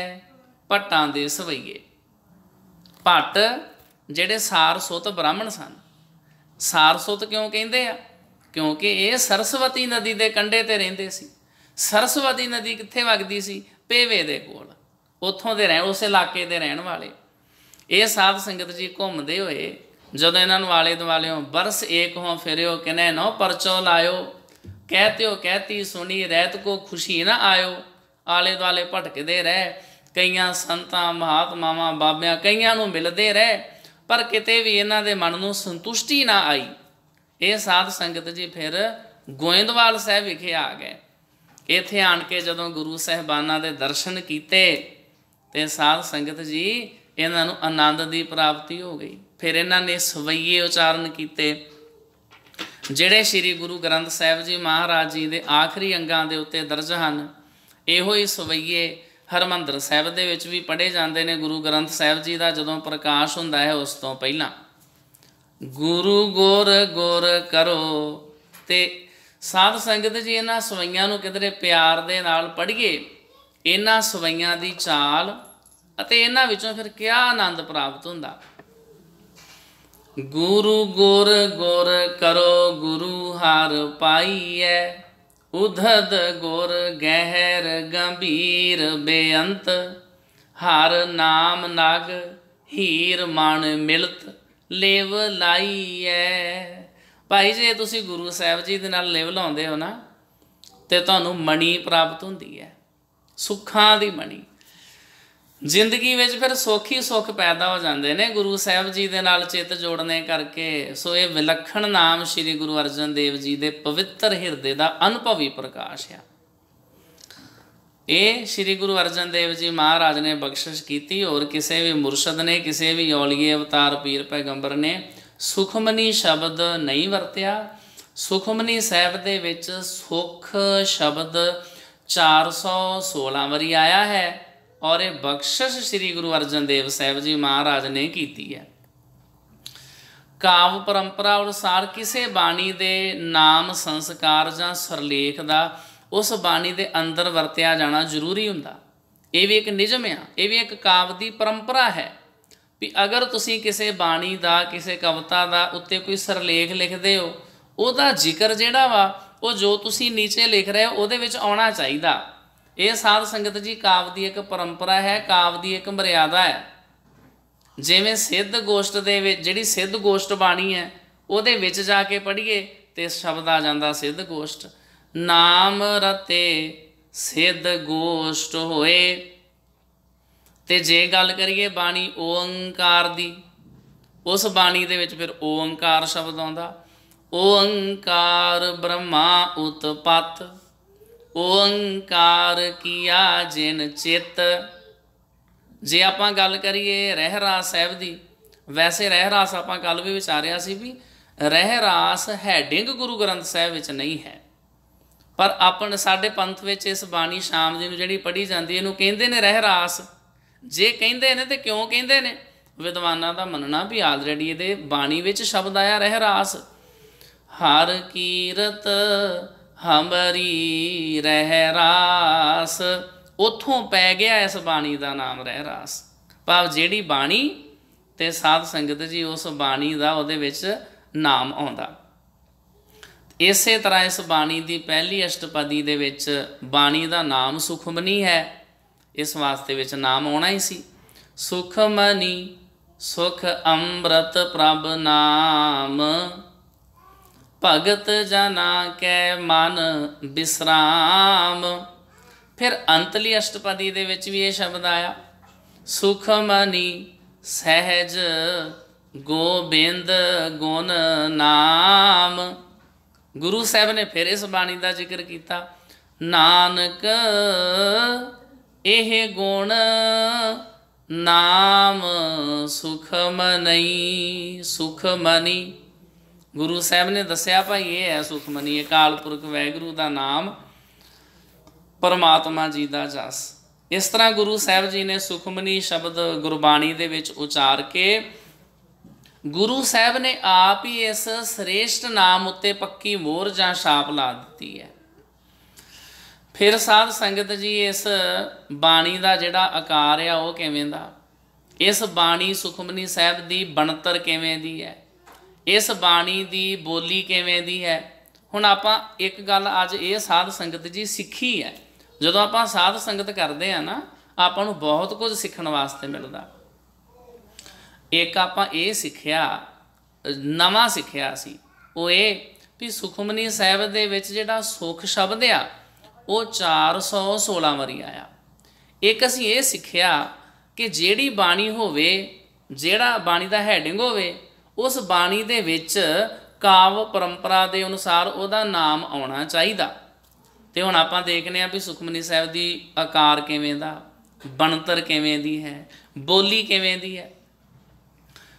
भट्टां दे सवैये, भट्ट ਜਿਹੜੇ ਸਾਰਸੁਤ ਬ੍ਰਾਹਮਣ ਸਨ। ਸਾਰਸੁਤ ਕਿਉਂ ਕਹਿੰਦੇ ਆ? ਕਿਉਂਕਿ ਇਹ ਸਰਸਵਤੀ ਨਦੀ ਦੇ ਕੰਢੇ ਤੇ ਰਹਿੰਦੇ ਸੀ। ਸਰਸਵਤੀ ਨਦੀ ਕਿੱਥੇ ਵਗਦੀ ਸੀ? ਪੇਵੇ ਦੇ ਕੋਲ। ਉੱਥੋਂ ਦੇ ਰਹਿਣ, ਉਸ ਇਲਾਕੇ ਦੇ ਰਹਿਣ ਵਾਲੇ ਇਹ ਸਾਧ ਸੰਗਤ ਜੀ ਘੁੰਮਦੇ ਹੋਏ ਜਦੋਂ ਇਹਨਾਂ ਨੂੰ ਆਲੇ ਦੁਆਲਿਓਂ ਬਰਸ ਏਕ ਹੋਂ ਫਿਰਿਓ ਕਿਨੈ ਨੋ ਪਰਚੋ ਲਾਇਓ, ਕਹਿਤਿਓ ਕਹਿਤੀ ਸੁਣੀ ਰਹਿਤ ਕੋ ਖੁਸ਼ੀ ਨਾ ਆਇਓ। ਆਲੇ ਦੁਆਲੇ ਭਟਕਦੇ ਰਹਿ, ਕਈਆਂ ਸੰਤਾਂ ਮਹਾਤਮਾਵਾਂ ਬਾਬਿਆਂ ਕਈਆਂ ਨੂੰ ਮਿਲਦੇ ਰਹਿ, ਪਰ ਕਿਤੇ ਵੀ ਇਹਨਾਂ ਦੇ ਮਨ ਨੂੰ ਸੰਤੁਸ਼ਟੀ ਨਾ ਆਈ। ਇਹ ਸਾਧ ਸੰਗਤ ਜੀ ਫਿਰ ਗੋਇੰਦਵਾਲ ਸਾਹਿਬ ਵਿਖੇ ਆ ਗਏ। ਇੱਥੇ ਆਣ ਕੇ ਜਦੋਂ ਗੁਰੂ ਸਾਹਿਬਾਨਾਂ ਦੇ ਦਰਸ਼ਨ ਕੀਤੇ ਤੇ ਸਾਧ ਸੰਗਤ ਜੀ ਇਹਨਾਂ ਨੂੰ ਆਨੰਦ ਦੀ ਪ੍ਰਾਪਤੀ ਹੋ ਗਈ। ਫਿਰ ਇਹਨਾਂ ਨੇ ਸਵਈਏ ਉਚਾਰਨ ਕੀਤੇ ਜਿਹੜੇ ਸ਼੍ਰੀ ਗੁਰੂ ਗ੍ਰੰਥ ਸਾਹਿਬ ਜੀ ਮਹਾਰਾਜ ਜੀ ਦੇ ਆਖਰੀ ਅੰਗਾਂ ਦੇ ਉੱਤੇ ਦਰਜ ਹਨ। ਇਹੋ ਹੀ ਸਵਈਏ ਹਰਿਮੰਦਰ ਸਾਹਿਬ ਦੇ ਵਿੱਚ ਵੀ ਪੜ੍ਹੇ ਜਾਂਦੇ ਨੇ। ਗੁਰੂ ਗ੍ਰੰਥ ਸਾਹਿਬ ਜੀ ਦਾ ਜਦੋਂ ਪ੍ਰਕਾਸ਼ ਹੁੰਦਾ ਹੈ ਉਸ ਤੋਂ ਪਹਿਲਾਂ ਗੁਰੂ ਗੁਰ ਗੁਰ ਕਰੋ। ਤੇ ਸਾਧ ਸੰਗਤ ਜੀ ਇਹਨਾਂ ਸਵਈਆਂ ਨੂੰ ਕਿਧਰੇ ਪਿਆਰ ਦੇ ਨਾਲ ਪੜ੍ਹੀਏ। ਇਹਨਾਂ ਸਵਈਆਂ ਦੀ ਚਾਲ ਅਤੇ ਇਹਨਾਂ ਵਿੱਚੋਂ ਫਿਰ ਕਿਆ ਆਨੰਦ ਪ੍ਰਾਪਤ ਹੁੰਦਾ। ਗੁਰੂ ਗੁਰ ਗੁਰ ਕਰੋ ਗੁਰੂ ਹਰ ਪਾਈਐ, ਉਧਦ ਗੁਰ ਗਹਿਰ ਗੰਭੀਰ ਬੇਅੰਤ, ਹਰ ਨਾਮ ਨਗ ਹੀਰ ਮਣ ਮਿਲਤ ਲਿਵ ਲਾਈਐ। ਭਾਈ ਜੇ ਤੁਸੀਂ ਗੁਰੂ ਸਾਹਿਬ ਜੀ ਦੇ ਨਾਲ ਲਿਵ ਲਾਉਂਦੇ ਹੋ ਨਾ ਤੇ ਤੁਹਾਨੂੰ ਮਣੀ ਪ੍ਰਾਪਤ ਹੁੰਦੀ ਹੈ, ਸੁੱਖਾਂ ਦੀ ਮਣੀ। ਜ਼ਿੰਦਗੀ ਵਿੱਚ ਫਿਰ ਸੁੱਖ ਹੀ ਸੁੱਖ ਪੈਦਾ ਹੋ ਜਾਂਦੇ ਨੇ ਗੁਰੂ ਸਾਹਿਬ ਜੀ ਦੇ ਨਾਲ ਚਿੱਤ ਜੋੜਨੇ ਕਰਕੇ। ਸੋ ਇਹ ਵਿਲੱਖਣ ਨਾਮ ਸ਼੍ਰੀ ਗੁਰੂ ਅਰਜਨ ਦੇਵ ਜੀ ਦੇ ਪਵਿੱਤਰ ਹਿਰਦੇ ਦਾ ਅਨੁਭਵੀ ਪ੍ਰਕਾਸ਼ ਆ। ਇਹ ਸ਼੍ਰੀ ਗੁਰੂ ਅਰਜਨ ਦੇਵ ਜੀ ਮਹਾਰਾਜ ਨੇ ਬਖਸ਼ਿਸ਼ ਕੀਤੀ। ਹੋਰ ਕਿਸੇ ਵੀ ਮੁਰਸ਼ਦ ਨੇ, ਕਿਸੇ ਵੀ ਔਲੀਏ ਅਵਤਾਰ ਪੀਰ ਪੈਗੰਬਰ ਨੇ ਸੁਖਮਨੀ ਸ਼ਬਦ ਨਹੀਂ ਵਰਤਿਆ। ਸੁਖਮਨੀ ਸਾਹਿਬ ਦੇ ਵਿੱਚ ਸੁਖ ਸ਼ਬਦ 416 ਵਾਰੀ ਆਇਆ ਹੈ ਔਰ ਇਹ ਬਖਸ਼ਿਸ਼ ਸ਼੍ਰੀ ਗੁਰੂ ਅਰਜਨ ਦੇਵ ਸਾਹਿਬ ਜੀ ਮਹਾਰਾਜ ਨੇ ਕੀਤੀ ਹੈ। ਕਾਵ ਪਰੰਪਰਾ ਅਨੁਸਾਰ ਕਿਸੇ ਬਾਣੀ ਦੇ ਨਾਮ ਸੰਸਕਾਰ ਜਾਂ ਸਰਲੇਖ ਦਾ ਉਸ ਬਾਣੀ ਦੇ ਅੰਦਰ ਵਰਤਿਆ ਜਾਣਾ ਜ਼ਰੂਰੀ ਹੁੰਦਾ। ਇਹ ਵੀ ਇੱਕ ਨਿਯਮ ਆ, ਇਹ ਵੀ ਇੱਕ ਕਾਵ ਦੀ ਪਰੰਪਰਾ ਹੈ ਵੀ ਅਗਰ ਤੁਸੀਂ ਕਿਸੇ ਬਾਣੀ ਦਾ, ਕਿਸੇ ਕਵਿਤਾ ਦਾ ਉੱਤੇ ਕੋਈ ਸਰਲੇਖ ਲਿਖਦੇ ਹੋ, ਉਹਦਾ ਜ਼ਿਕਰ ਜਿਹੜਾ ਵਾ ਉਹ ਜੋ ਤੁਸੀਂ ਨੀਚੇ ਲਿਖ ਰਹੇ ਹੋ ਉਹਦੇ ਵਿੱਚ ਆਉਣਾ ਚਾਹੀਦਾ। ਇਹ ਸਾਧ ਸੰਗਤ ਜੀ ਕਾਵ ਦੀ ਇੱਕ ਪਰੰਪਰਾ ਹੈ, ਕਾਵ ਦੀ ਇੱਕ ਮਰਿਆਦਾ ਹੈ। ਜਿਵੇਂ ਸਿੱਧ ਗੋਸ਼ਟ ਦੇ ਵਿੱਚ ਜਿਹੜੀ ਸਿੱਧ ਗੋਸ਼ਟ ਬਾਣੀ ਹੈ ਉਹਦੇ ਵਿੱਚ ਜਾ ਕੇ ਪੜ੍ਹੀਏ ਤੇ ਸ਼ਬਦ ਆ ਜਾਂਦਾ ਸਿੱਧ ਗੋਸ਼ਟ। ਨਾਮ ਰਤੇ ਸਿੱਧ ਗੋਸ਼ਟ ਹੋਏ। ਤੇ ਜੇ ਗੱਲ ਕਰੀਏ ਬਾਣੀ ਓੰਕਾਰ ਦੀ, ਉਸ ਬਾਣੀ ਦੇ ਵਿੱਚ ਫਿਰ ਓੰਕਾਰ ਸ਼ਬਦ ਆਉਂਦਾ। ਓੰਕਾਰ ਬ੍ਰਹਮਾ ਉਤਪਤ, ਓੰਕਾਰ ਕੀਆ ਜਿਨ ਚਿੱਤ। ਜੇ ਆਪਾਂ ਗੱਲ ਕਰੀਏ ਰਹਿਰਾਸ ਸਾਹਿਬ ਦੀ, ਵੈਸੇ ਰਹਿਰਾਸ ਆਪਾਂ ਕੱਲ੍ਹ ਵੀ ਵਿਚਾਰਿਆ ਸੀ ਵੀ ਰਹਿਰਾਸ ਹੈਡਿੰਗ ਗੁਰੂ ਗ੍ਰੰਥ ਸਾਹਿਬ ਵਿੱਚ ਨਹੀਂ ਹੈ, ਪਰ ਆਪਣੇ ਸਾਡੇ ਪੰਥ ਵਿੱਚ ਇਸ ਬਾਣੀ ਸ਼ਾਮ ਦੀ ਨੂੰ ਜਿਹੜੀ ਪੜ੍ਹੀ ਜਾਂਦੀ ਇਹਨੂੰ ਕਹਿੰਦੇ ਨੇ ਰਹਿਰਾਸ। ਜੇ ਕਹਿੰਦੇ ਨੇ ਤੇ ਕਿਉਂ ਕਹਿੰਦੇ ਨੇ? ਵਿਦਵਾਨਾਂ ਦਾ ਮੰਨਣਾ ਵੀ ਆਲਰੇਡੀ ਇਹਦੇ ਬਾਣੀ ਵਿੱਚ ਸ਼ਬਦ ਆਇਆ ਰਹਿਰਾਸ। ਹਰ ਕੀਰਤ ਹਮਰੀ ਰਹਿਰਾਸ, ਉੱਥੋਂ ਪੈ ਗਿਆ ਇਸ ਬਾਣੀ ਦਾ ਨਾਮ ਰਹਿਰਾਸ। ਭਾਵ ਜਿਹੜੀ ਬਾਣੀ ਤੇ ਸਾਧ ਸੰਗਤ ਜੀ ਉਸ ਬਾਣੀ ਦਾ ਉਹਦੇ ਵਿੱਚ ਨਾਮ ਆਉਂਦਾ। ਇਸੇ ਤਰ੍ਹਾਂ ਇਸ ਬਾਣੀ ਦੀ ਪਹਿਲੀ ਅਸ਼ਟਪਦੀ ਦੇ ਵਿੱਚ ਬਾਣੀ ਦਾ ਨਾਮ ਸੁਖਮਨੀ ਹੈ। ਇਸ ਵਾਸਤੇ ਵਿੱਚ ਨਾਮ ਆਉਣਾ ਹੀ ਸੀ। ਸੁਖਮਨੀ ਸੁਖ ਅੰਮ੍ਰਿਤ ਪ੍ਰਭ ਨਾਮ, ਭਗਤ ਜਨਾ ਕੈ ਮਨ ਬਿਸਰਾਮ। ਫਿਰ ਅੰਤਲੀ ਅਸ਼ਟਪਦੀ ਦੇ ਵਿੱਚ ਵੀ ਇਹ ਸ਼ਬਦ ਆਇਆ, ਸੁਖਮਨੀ ਸਹਿਜ ਗੋਬਿੰਦ ਗੁਣ ਨਾਮ। ਗੁਰੂ ਸਾਹਿਬ ਨੇ ਫਿਰ ਇਸ ਬਾਣੀ ਦਾ ਜ਼ਿਕਰ ਕੀਤਾ, ਨਾਨਕ ਇਹ ਗੁਣ नाम सुखमनी। सुखमनी गुरु साहब ने दसिया भाई ये है सुखमनी, अकाल पुरख वाहिगुरू का नाम, परमात्मा जी का जस। इस तरह गुरु साहब जी ने सुखमनी शब्द गुरबाणी दे विच उचार के गुरु साहब ने आप ही इस श्रेष्ठ नाम उत्ते पक्की मोहर जां छाप ला दी है। फिर साध संगत जी इस बाणी का जिहड़ा आकार आ वो किवें दा, इस बाणी सुखमनी साहब की बनतर किवें दी है, इस बाणी की बोली किवें दी है। हुण आपां एक गल अज ये साध संगत जी सीखी है, जदों आपां साध संगत करते हैं ना आपां नूं बहुत कुछ सीखण वास्ते मिलदा। एक आपां ये सीखिया, नवां सीखिया सी, वो ये भी सुखमनी साहब दे विच जिहड़ा सुख शब्द आ वो 416 वारी आया। एक असीं ये सीखिया कि जिहड़ी बाणी होवे, जिहड़ा बाणी दा हैडिंग होवे, उस बाणी दे विच काव परंपरा के अनुसार उहदा नाम आउणा चाहीदा। तो हुण आपां देखने भी सुखमनी साहब की आकार किवें दा, बनतर किवें दी है, बोली किवें दी है।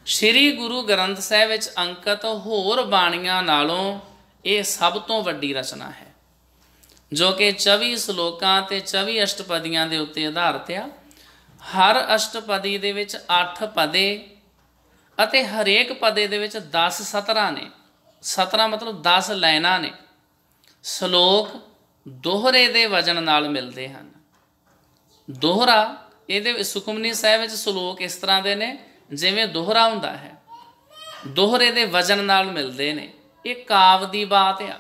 श्री गुरु ग्रंथ साहिब विच अंकित होर बाणियां नालों ये सब तो वड्डी रचना है, जो कि 24 श्लोकां ते 24 अष्टपदियां दे उत्ते आधारित आ। हर अष्टपदी दे विच 8 पदे अते हरेक पदे दे विच 10 सतरां ने। 17 मतलब 10 लाइनां ने। श्लोक दोहरे दे वजन नाल मिलते हैं। दोहरा ये सुखमनी साहब विच श्लोक इस तरह के ने जिवें दोहरा हुंदा है, दोहरे दे वजन नाल मिलते ने। ये काव की बात आ,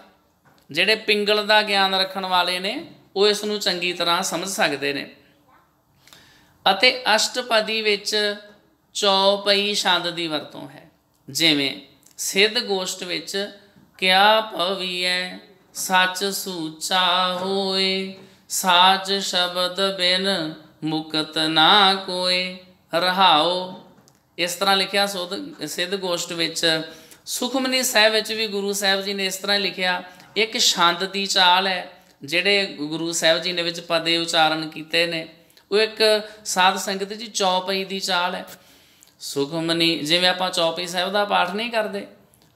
जिहड़े पिंगल का ज्ञान रखण वाले ने वो इसनूं चंगी तरह समझ सकते हैं। अते अष्टपदी विच चौपई छंद की वरतों है, जिवें सिद्ध गोष्ठ विच क्या पवीए सच सूचा होए, साच शब्द बिन मुकत ना कोय, रहाओ। इस तरह लिखिया सिद्ध गोष्ठ विच। सुखमनी साहब विच भी गुरु साहब जी ने इस तरह लिखिया। एक छंद की चाल है, जिहड़े गुरु साहब जी ने विच पदे उचारण कीते ने, वो एक साध संगत जी चौपई की चाल है। सुखमनी जिवें आपां चौपई साहब का पाठ नहीं करते,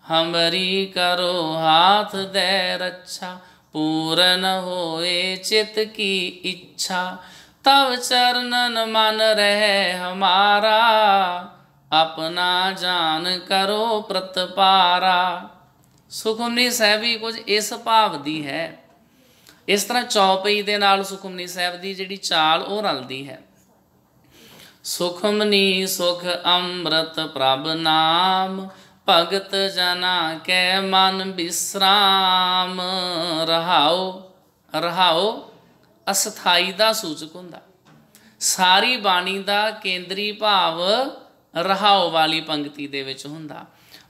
हमरी करो हाथ दे रक्षा, पूरन होए चित की इच्छा, तब चरणन मन रहे हमारा, अपना जान करो प्रतपारा। सुखमनी साहब भी कुछ इस भाव दी है। इस तरह चौपई दे नाल सुखमनी साहब की जिहड़ी चाल वो रलदी है। सुखमनी सुख अमृत प्रभ नाम, भगत जना कै मन विश्राम, रहाओ। रहाओ अस्थाई का सूचक हुंदा। सारी बाणी का केंद्री भाव रहाओ वाली पंक्ति दे विच हुंदा।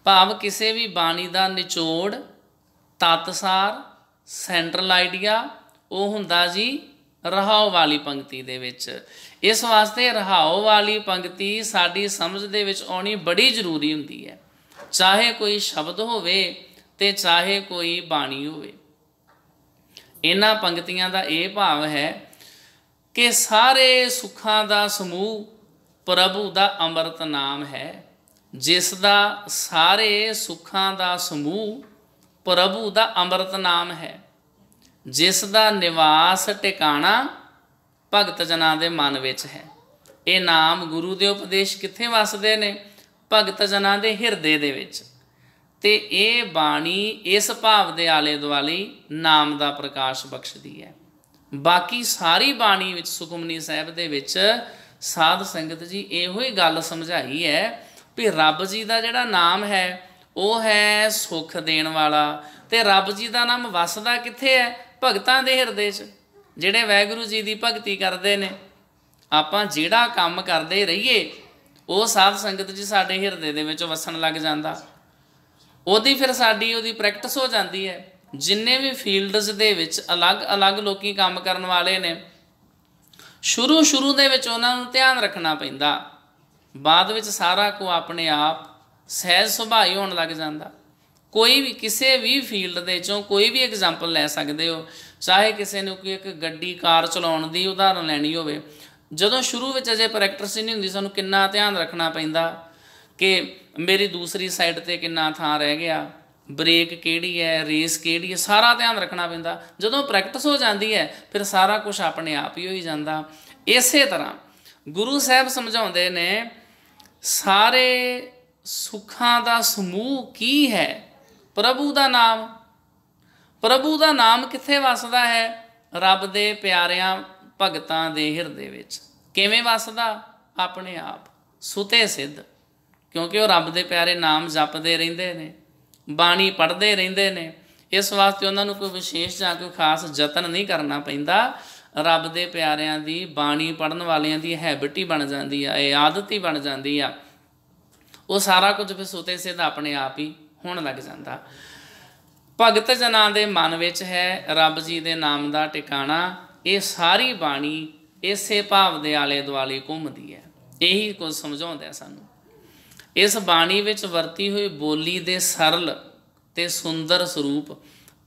भाव किसी भी बाणी का निचोड़, तत्सार, सेंट्रल आइडिया वो हुंदा जी रहाओ वाली पंक्ति दे विच। इस वास्ते रहाओ वाली पंक्ति साडी समझ दे विच आउणी बड़ी जरूरी हुंदी है, चाहे कोई शब्द होवे ते चाहे कोई बाणी होवे। इन्हां पंक्तियां दा ये भाव है कि सारे सुखां दा समूह प्रभु दा अमृत नाम है, जिसदा सारे सुखां दा समूह प्रभु दा अमृत नाम है, जिसदा निवास टिकाणा भगत जनां दे मन विच है। ये नाम गुरु दे उपदेश कित्थे वसदे ने? भगत जनां दे हिरदे दे विच। ते ये बाणी इस भाव दे आले दुआले नाम दा प्रकाश बख्शदी है। बाकी सारी बाणी विच सुखमनी साहब दे विच साध संगत जी इहो ही गल समझाई है भी रब जी का जिहड़ा नाम है वो है सुख देण वाला। ते रब जी का नाम वसदा कित्थे है? भगतां दे हिरदे च, जिहड़े वाहिगुरू जी की भगती करते हैं। आपां जिहड़ा काम करते रहिए वो साध संगत जी साडे हिरदे दे विच वसन लग जांदा। ओदी फिर साडी ओदी प्रैक्टिस हो जाती है। जिन्ने भी फील्ड्स दे विच अलग अलग लोकी काम करन वाले ने, शुरू शुरू दे विच उन्हां नूं ध्यान रखना पैंदा, बाद विच सारा को अपने आप सहज सुभाअ ही होण लग जांदा। कोई भी किसी भी फील्ड दे चों कोई भी एग्जाम्पल लै सकते हो, चाहे किसी ने कोई एक गड्डी कार चलाउण दी उदाहरण लैनी होवे, ਜਦੋਂ ਸ਼ੁਰੂ ਵਿੱਚ ਅਜੇ ਪ੍ਰੈਕਟਿਸ ਨਹੀਂ ਹੁੰਦੀ, ਸਾਨੂੰ ਕਿੰਨਾ ਧਿਆਨ ਰੱਖਣਾ ਪੈਂਦਾ ਕਿ ਮੇਰੀ ਦੂਸਰੀ ਸਾਈਡ 'ਤੇ ਕਿੰਨਾ ਥਾਂ ਰਹਿ ਗਿਆ, ਬ੍ਰੇਕ ਕਿਹੜੀ ਹੈ, ਰੇਸ ਕਿਹੜੀ ਹੈ, ਸਾਰਾ ਧਿਆਨ ਰੱਖਣਾ ਪੈਂਦਾ। ਜਦੋਂ ਪ੍ਰੈਕਟਿਸ ਹੋ ਜਾਂਦੀ ਹੈ ਫਿਰ ਸਾਰਾ ਕੁਛ ਆਪਣੇ ਆਪ ਹੀ ਹੋਈ ਜਾਂਦਾ। ਇਸੇ ਤਰ੍ਹਾਂ ਗੁਰੂ ਸਾਹਿਬ ਸਮਝਾਉਂਦੇ ਨੇ ਸਾਰੇ ਸੁੱਖਾਂ ਦਾ ਸਮੂਹ ਕੀ ਹੈ? ਪ੍ਰਭੂ ਦਾ ਨਾਮ। ਪ੍ਰਭੂ ਦਾ ਨਾਮ ਕਿੱਥੇ ਵਸਦਾ ਹੈ? ਰੱਬ ਦੇ ਪਿਆਰਿਆਂ ਭਗਤਾਂ ਦੇ ਹਿਰਦੇ ਵਿੱਚ। ਕਿਵੇਂ ਵਸਦਾ? ਆਪਣੇ ਆਪ ਸੁਤੇ ਸਿੱਧ, ਕਿਉਂਕਿ ਉਹ ਰੱਬ ਦੇ ਪਿਆਰੇ ਨਾਮ ਜਪਦੇ ਰਹਿੰਦੇ ਨੇ, ਬਾਣੀ ਪੜ੍ਹਦੇ ਰਹਿੰਦੇ ਨੇ। ਇਸ ਵਾਸਤੇ ਉਹਨਾਂ ਨੂੰ ਕੋਈ ਵਿਸ਼ੇਸ਼ ਜਾਂ ਕੋਈ ਖਾਸ ਯਤਨ ਨਹੀਂ ਕਰਨਾ ਪੈਂਦਾ। ਰੱਬ ਦੇ ਪਿਆਰਿਆਂ ਦੀ ਬਾਣੀ ਪੜ੍ਹਨ ਵਾਲਿਆਂ ਦੀ ਹੈਬਿਟ ਹੀ ਬਣ ਜਾਂਦੀ ਆ, ਇਹ ਆਦਤ ਹੀ ਬਣ ਜਾਂਦੀ ਆ। ਉਹ ਸਾਰਾ ਕੁਝ ਫਿਰ ਸੁਤੇ ਸਿੱਧ ਆਪਣੇ ਆਪ ਹੀ ਹੋਣ ਲੱਗ ਜਾਂਦਾ। ਭਗਤ ਜਨਾਂ ਦੇ ਮਨ ਵਿੱਚ ਹੈ ਰੱਬ ਜੀ ਦੇ ਨਾਮ ਦਾ ਟਿਕਾਣਾ। ਇਹ ਸਾਰੀ ਬਾਣੀ ਇਸੇ ਭਾਵ ਦੇ ਆਲੇ ਦੁਆਲੇ ਘੁੰਮਦੀ ਹੈ। ਇਹੀ ਕੁਝ ਸਮਝਾਉਂਦਾ ਸਾਨੂੰ। ਇਸ ਬਾਣੀ ਵਿੱਚ ਵਰਤੀ ਹੋਈ ਬੋਲੀ ਦੇ ਸਰਲ ਅਤੇ ਸੁੰਦਰ ਸਰੂਪ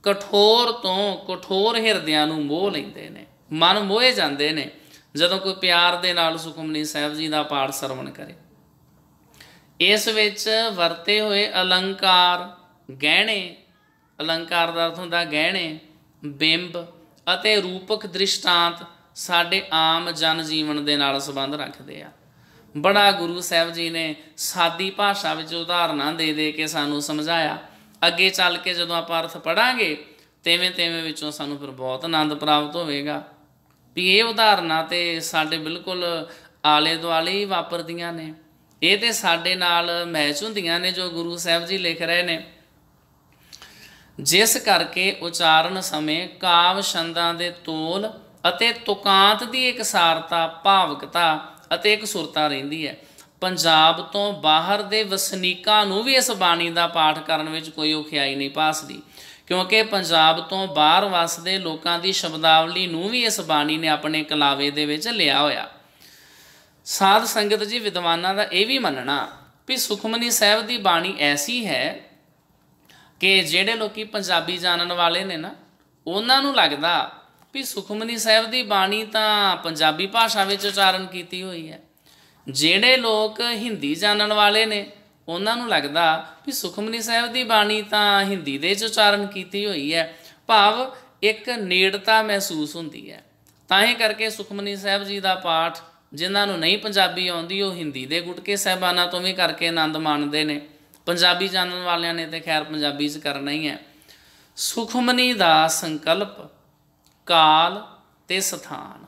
ਕਠੋਰ ਤੋਂ ਕਠੋਰ ਹਿਰਦਿਆਂ ਨੂੰ ਮੋਹ ਲੈਂਦੇ ਨੇ, ਮਨ ਮੋਹੇ ਜਾਂਦੇ ਨੇ ਜਦੋਂ ਕੋਈ ਪਿਆਰ ਦੇ ਨਾਲ ਸੁਖਮਨੀ ਸਾਹਿਬ ਜੀ ਦਾ ਪਾਠ ਸਰਵਣ ਕਰੇ। ਇਸ ਵਿੱਚ ਵਰਤੇ ਹੋਏ ਅਲੰਕਾਰ, ਗਹਿਣੇ, ਅਲੰਕਾਰ ਦਾ ਅਰਥ ਹੁੰਦਾ ਗਹਿਣੇ, ਬਿੰਬ ਅਤੇ ਰੂਪਕ ਦ੍ਰਿਸ਼ਟਾਂਤ ਸਾਡੇ ਆਮ ਜਨ ਜੀਵਨ ਦੇ ਨਾਲ ਸੰਬੰਧ ਰੱਖਦੇ ਆ। ਬੜਾ ਗੁਰੂ ਸਾਹਿਬ ਜੀ ਨੇ ਸਾਦੀ ਭਾਸ਼ਾ ਵਿੱਚ ਉਦਾਹਰਨਾਂ ਦੇ ਦੇ ਕੇ ਸਾਨੂੰ ਸਮਝਾਇਆ। ਅੱਗੇ ਚੱਲ ਕੇ ਜਦੋਂ ਆਪਾਂ ਅਰਥ ਪੜ੍ਹਾਂਗੇ ਤਿਵੇਂ ਤਿਵੇਂ ਵਿੱਚੋਂ ਸਾਨੂੰ ਫਿਰ ਬਹੁਤ ਆਨੰਦ ਪ੍ਰਾਪਤ ਹੋਵੇਗਾ ਵੀ ਇਹ ਉਦਾਹਰਨਾਂ ਤਾਂ ਸਾਡੇ ਬਿਲਕੁਲ ਆਲੇ ਦੁਆਲੇ ਹੀ ਵਾਪਰਦੀਆਂ ਨੇ। ਇਹ ਤਾਂ ਸਾਡੇ ਨਾਲ ਮੈਚ ਹੁੰਦੀਆਂ ਨੇ ਜੋ ਗੁਰੂ ਸਾਹਿਬ ਜੀ ਲਿਖ ਰਹੇ ਨੇ। ਜਿਸ ਕਰਕੇ ਉਚਾਰਨ ਸਮੇਂ ਕਾਵ ਛੰਦਾਂ ਦੇ ਤੋਲ ਅਤੇ ਤੁਕਾਂਤ ਦੀ ਇਕਸਾਰਤਾ, ਭਾਵਕਤਾ ਅਤੇ ਇਕਸੁਰਤਾ ਰਹਿੰਦੀ ਹੈ। ਪੰਜਾਬ ਤੋਂ ਬਾਹਰ ਦੇ ਵਸਨੀਕਾਂ ਨੂੰ ਵੀ ਇਸ ਬਾਣੀ ਦਾ ਪਾਠ ਕਰਨ ਵਿੱਚ ਕੋਈ ਔਖਿਆਈ ਨਹੀਂ ਭਾਸਦੀ, ਕਿਉਂਕਿ ਪੰਜਾਬ ਤੋਂ ਬਾਹਰ ਵਸਦੇ ਲੋਕਾਂ ਦੀ ਸ਼ਬਦਾਵਲੀ ਨੂੰ ਵੀ ਇਸ ਬਾਣੀ ਨੇ ਆਪਣੇ ਕਲਾਵੇ ਦੇ ਵਿੱਚ ਲਿਆ ਹੋਇਆ। ਸਾਧ ਸੰਗਤ ਜੀ, ਵਿਦਵਾਨਾਂ ਦਾ ਇਹ ਵੀ ਮੰਨਣਾ ਵੀ ਸੁਖਮਨੀ ਸਾਹਿਬ ਦੀ ਬਾਣੀ ਐਸੀ ਹੈ ਕਿ ਜਿਹੜੇ ਲੋਕੀ ਪੰਜਾਬੀ ਜਾਣਨ ਵਾਲੇ ਨੇ ਨਾ, ਉਹਨਾਂ ਨੂੰ ਲੱਗਦਾ ਵੀ ਸੁਖਮਨੀ ਸਾਹਿਬ ਦੀ ਬਾਣੀ ਤਾਂ ਪੰਜਾਬੀ ਭਾਸ਼ਾ ਵਿੱਚ ਉਚਾਰਨ ਕੀਤੀ ਹੋਈ ਹੈ। ਜਿਹੜੇ ਲੋਕ ਹਿੰਦੀ ਜਾਣਨ ਵਾਲੇ ਨੇ ਉਹਨਾਂ ਨੂੰ ਲੱਗਦਾ ਵੀ ਸੁਖਮਨੀ ਸਾਹਿਬ ਦੀ ਬਾਣੀ ਤਾਂ ਹਿੰਦੀ ਦੇ 'ਚ ਉਚਾਰਨ ਕੀਤੀ ਹੋਈ ਹੈ। ਭਾਵ ਇੱਕ ਨੇੜਤਾ ਮਹਿਸੂਸ ਹੁੰਦੀ ਹੈ। ਤਾਂ ਹੀ ਕਰਕੇ ਸੁਖਮਨੀ ਸਾਹਿਬ ਜੀ ਦਾ ਪਾਠ ਜਿਨ੍ਹਾਂ ਨੂੰ ਨਹੀਂ ਪੰਜਾਬੀ ਆਉਂਦੀ ਉਹ ਹਿੰਦੀ ਦੇ ਗੁਟਕੇ ਸਾਹਿਬਾਨਾਂ ਤੋਂ ਵੀ ਕਰਕੇ ਆਨੰਦ ਮਾਣਦੇ ਨੇ। ਪੰਜਾਬੀ ਜਾਣਨ ਵਾਲਿਆਂ ਨੇ ਤਾਂ ਖੈਰ ਪੰਜਾਬੀ 'ਚ ਕਰਨਾ ਹੀ ਹੈ। ਸੁਖਮਨੀ ਦਾ ਸੰਕਲਪ, ਕਾਲ ਅਤੇ ਸਥਾਨ,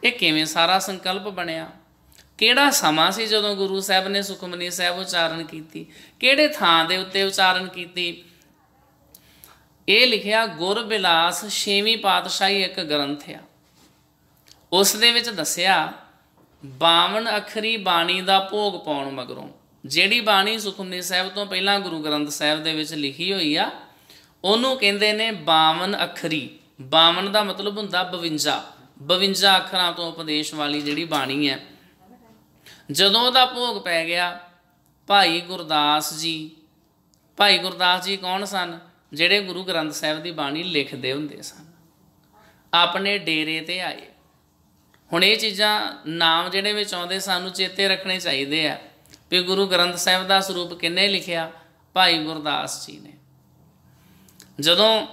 ਇਹ ਕਿਵੇਂ ਸਾਰਾ ਸੰਕਲਪ ਬਣਿਆ? ਕਿਹੜਾ ਸਮਾਂ ਸੀ ਜਦੋਂ ਗੁਰੂ ਸਾਹਿਬ ਨੇ ਸੁਖਮਨੀ ਸਾਹਿਬ ਉਚਾਰਨ ਕੀਤੀ? ਕਿਹੜੇ ਥਾਂ ਦੇ ਉੱਤੇ ਉਚਾਰਨ ਕੀਤੀ? ਇਹ ਲਿਖਿਆ ਗੁਰ ਬਿਲਾਸ 6ਵੀਂ ਪਾਤਸ਼ਾਹੀ ਇੱਕ ਗ੍ਰੰਥ ਆ। ਉਸ ਦੇ ਵਿੱਚ ਦੱਸਿਆ 52 ਅੱਖਰੀ ਬਾਣੀ ਦਾ ਭੋਗ ਪਾਉਣ ਮਗਰੋਂ, ਜਿਹੜੀ ਬਾਣੀ ਸੁਖਮਨੀ ਸਾਹਿਬ ਤੋਂ ਪਹਿਲਾਂ ਗੁਰੂ ਗ੍ਰੰਥ ਸਾਹਿਬ ਦੇ ਵਿੱਚ ਲਿਖੀ ਹੋਈ ਆ ਉਹਨੂੰ ਕਹਿੰਦੇ ਨੇ 52 ਅੱਖਰੀ। 52 ਦਾ ਮਤਲਬ ਹੁੰਦਾ 52, 52 ਅੱਖਰਾਂ ਤੋਂ ਉਪਦੇਸ਼ ਵਾਲੀ ਜਿਹੜੀ ਬਾਣੀ ਹੈ। ਜਦੋਂ ਉਹਦਾ ਭੋਗ ਪੈ ਗਿਆ, ਭਾਈ ਗੁਰਦਾਸ ਜੀ, ਭਾਈ ਗੁਰਦਾਸ ਜੀ ਕੌਣ ਸਨ? ਜਿਹੜੇ ਗੁਰੂ ਗ੍ਰੰਥ ਸਾਹਿਬ ਦੀ ਬਾਣੀ ਲਿਖਦੇ ਹੁੰਦੇ ਸਨ। ਆਪਣੇ ਡੇਰੇ 'ਤੇ ਆਏ। ਹੁਣ ਇਹ ਚੀਜ਼ਾਂ ਨਾਮ ਜਿਹੜੇ ਵਿੱਚ ਆਉਂਦੇ ਸਾਨੂੰ ਚੇਤੇ ਰੱਖਣੇ ਚਾਹੀਦੇ ਆ ਵੀ ਗੁਰੂ ਗ੍ਰੰਥ ਸਾਹਿਬ ਦਾ ਸਰੂਪ ਕਿਹਨੇ ਲਿਖਿਆ? ਭਾਈ ਗੁਰਦਾਸ ਜੀ ਨੇ। ਜਦੋਂ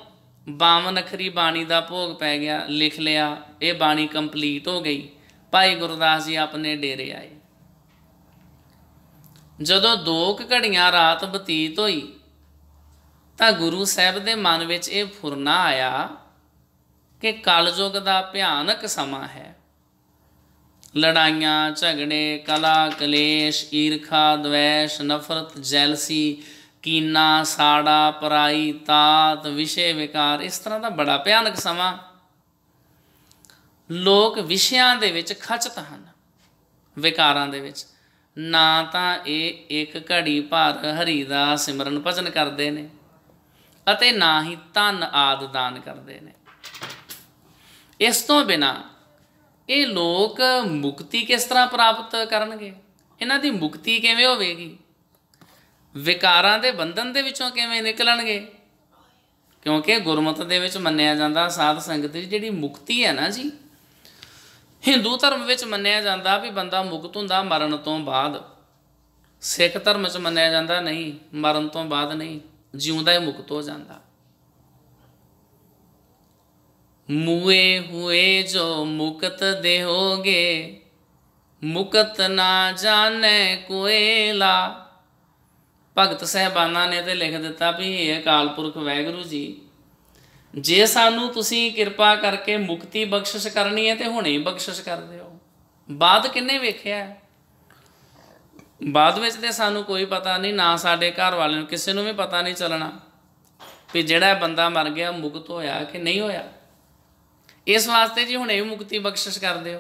52 ਅੱਖਰੀ ਬਾਣੀ ਦਾ ਭੋਗ ਪੈ ਗਿਆ, ਲਿਖ ਲਿਆ, ਇਹ ਬਾਣੀ ਕੰਪਲੀਟ ਹੋ ਗਈ, ਭਾਈ ਗੁਰਦਾਸ ਜੀ ਆਪਣੇ ਡੇਰੇ ਆਏ। ਜਦੋਂ 2 ਘੜੀਆਂ ਰਾਤ ਬਤੀਤ ਹੋਈ ਤਾਂ ਗੁਰੂ ਸਾਹਿਬ ਦੇ ਮਨ ਵਿੱਚ ਇਹ ਫੁਰਨਾ ਆਇਆ ਕਿ ਕਲਯੁਗ ਦਾ ਭਿਆਨਕ ਸਮਾਂ ਹੈ। ਲੜਾਈਆਂ, ਝਗੜੇ, ਕਲਾ, ਕਲੇਸ਼, ਈਰਖਾ, ਦਵੈਸ਼, ਨਫ਼ਰਤ, ਜੈਲਸੀ, ਕੀਨਾ, ਸਾੜਾ, ਪਰਾਈ, ਤਾਤ, ਵਿਸ਼ੇ ਵਿਕਾਰ, ਇਸ ਤਰ੍ਹਾਂ ਦਾ ਬੜਾ ਭਿਆਨਕ ਸਮਾਂ। ਲੋਕ ਵਿਸ਼ਿਆਂ ਦੇ ਵਿੱਚ ਖਚਤ ਹਨ, ਵਿਕਾਰਾਂ ਦੇ ਵਿੱਚ। ਨਾ ਤਾਂ ਇਹ ਇੱਕ ਘੜੀ ਭਰ ਹਰੀ ਦਾ ਸਿਮਰਨ ਭਜਨ ਕਰਦੇ ਨੇ ਅਤੇ ਨਾ ਹੀ ਧਨ ਆਦਿ ਦਾਨ ਕਰਦੇ ਨੇ। ਇਸ ਤੋਂ ਬਿਨਾਂ ਇਹ ਲੋਕ ਮੁਕਤੀ ਕਿਸ ਤਰ੍ਹਾਂ ਪ੍ਰਾਪਤ ਕਰਨਗੇ? ਇਹਨਾਂ ਦੀ ਮੁਕਤੀ ਕਿਵੇਂ ਹੋਵੇਗੀ? ਵਿਕਾਰਾਂ ਦੇ ਬੰਧਨ ਦੇ ਵਿੱਚੋਂ ਕਿਵੇਂ ਨਿਕਲਣਗੇ? ਕਿਉਂਕਿ ਗੁਰਮਤਿ ਦੇ ਵਿੱਚ ਮੰਨਿਆ ਜਾਂਦਾ ਸਾਧ ਸੰਗਤ ਦੀ ਜਿਹੜੀ ਮੁਕਤੀ ਹੈ ਨਾ ਜੀ, हिंदू धर्म विच मन्निया जाता भी बंदा मुक्त हुंदा मरण तो बाद। सिख धर्म च मन्निया जाता नहीं, मरण तो बाद नहीं, जिउंदा ही मुक्त हो जाता। मुए हुए जो मुक्त देहोगे, मुकत ना जाने कोएला। भगत साहबाना ने तो लिख दिता भी हे अकाल पुरख वाहगुरू जी, जे सानू तुसी किरपा करके मुक्ति बख्शिश करनी है तो हुणे ही बख्शिश कर दिओ। बाद किन्ने वेख्या? बाद में तो सानू कोई पता नहीं, ना साडे घर वाले नूं किसी नूं भी पता नहीं चलना भी जिहड़ा बंदा मर गया मुक्त होया कि नहीं होया। इस वास्ते जी हुणे भी मुक्ति बख्शिश कर दिओ।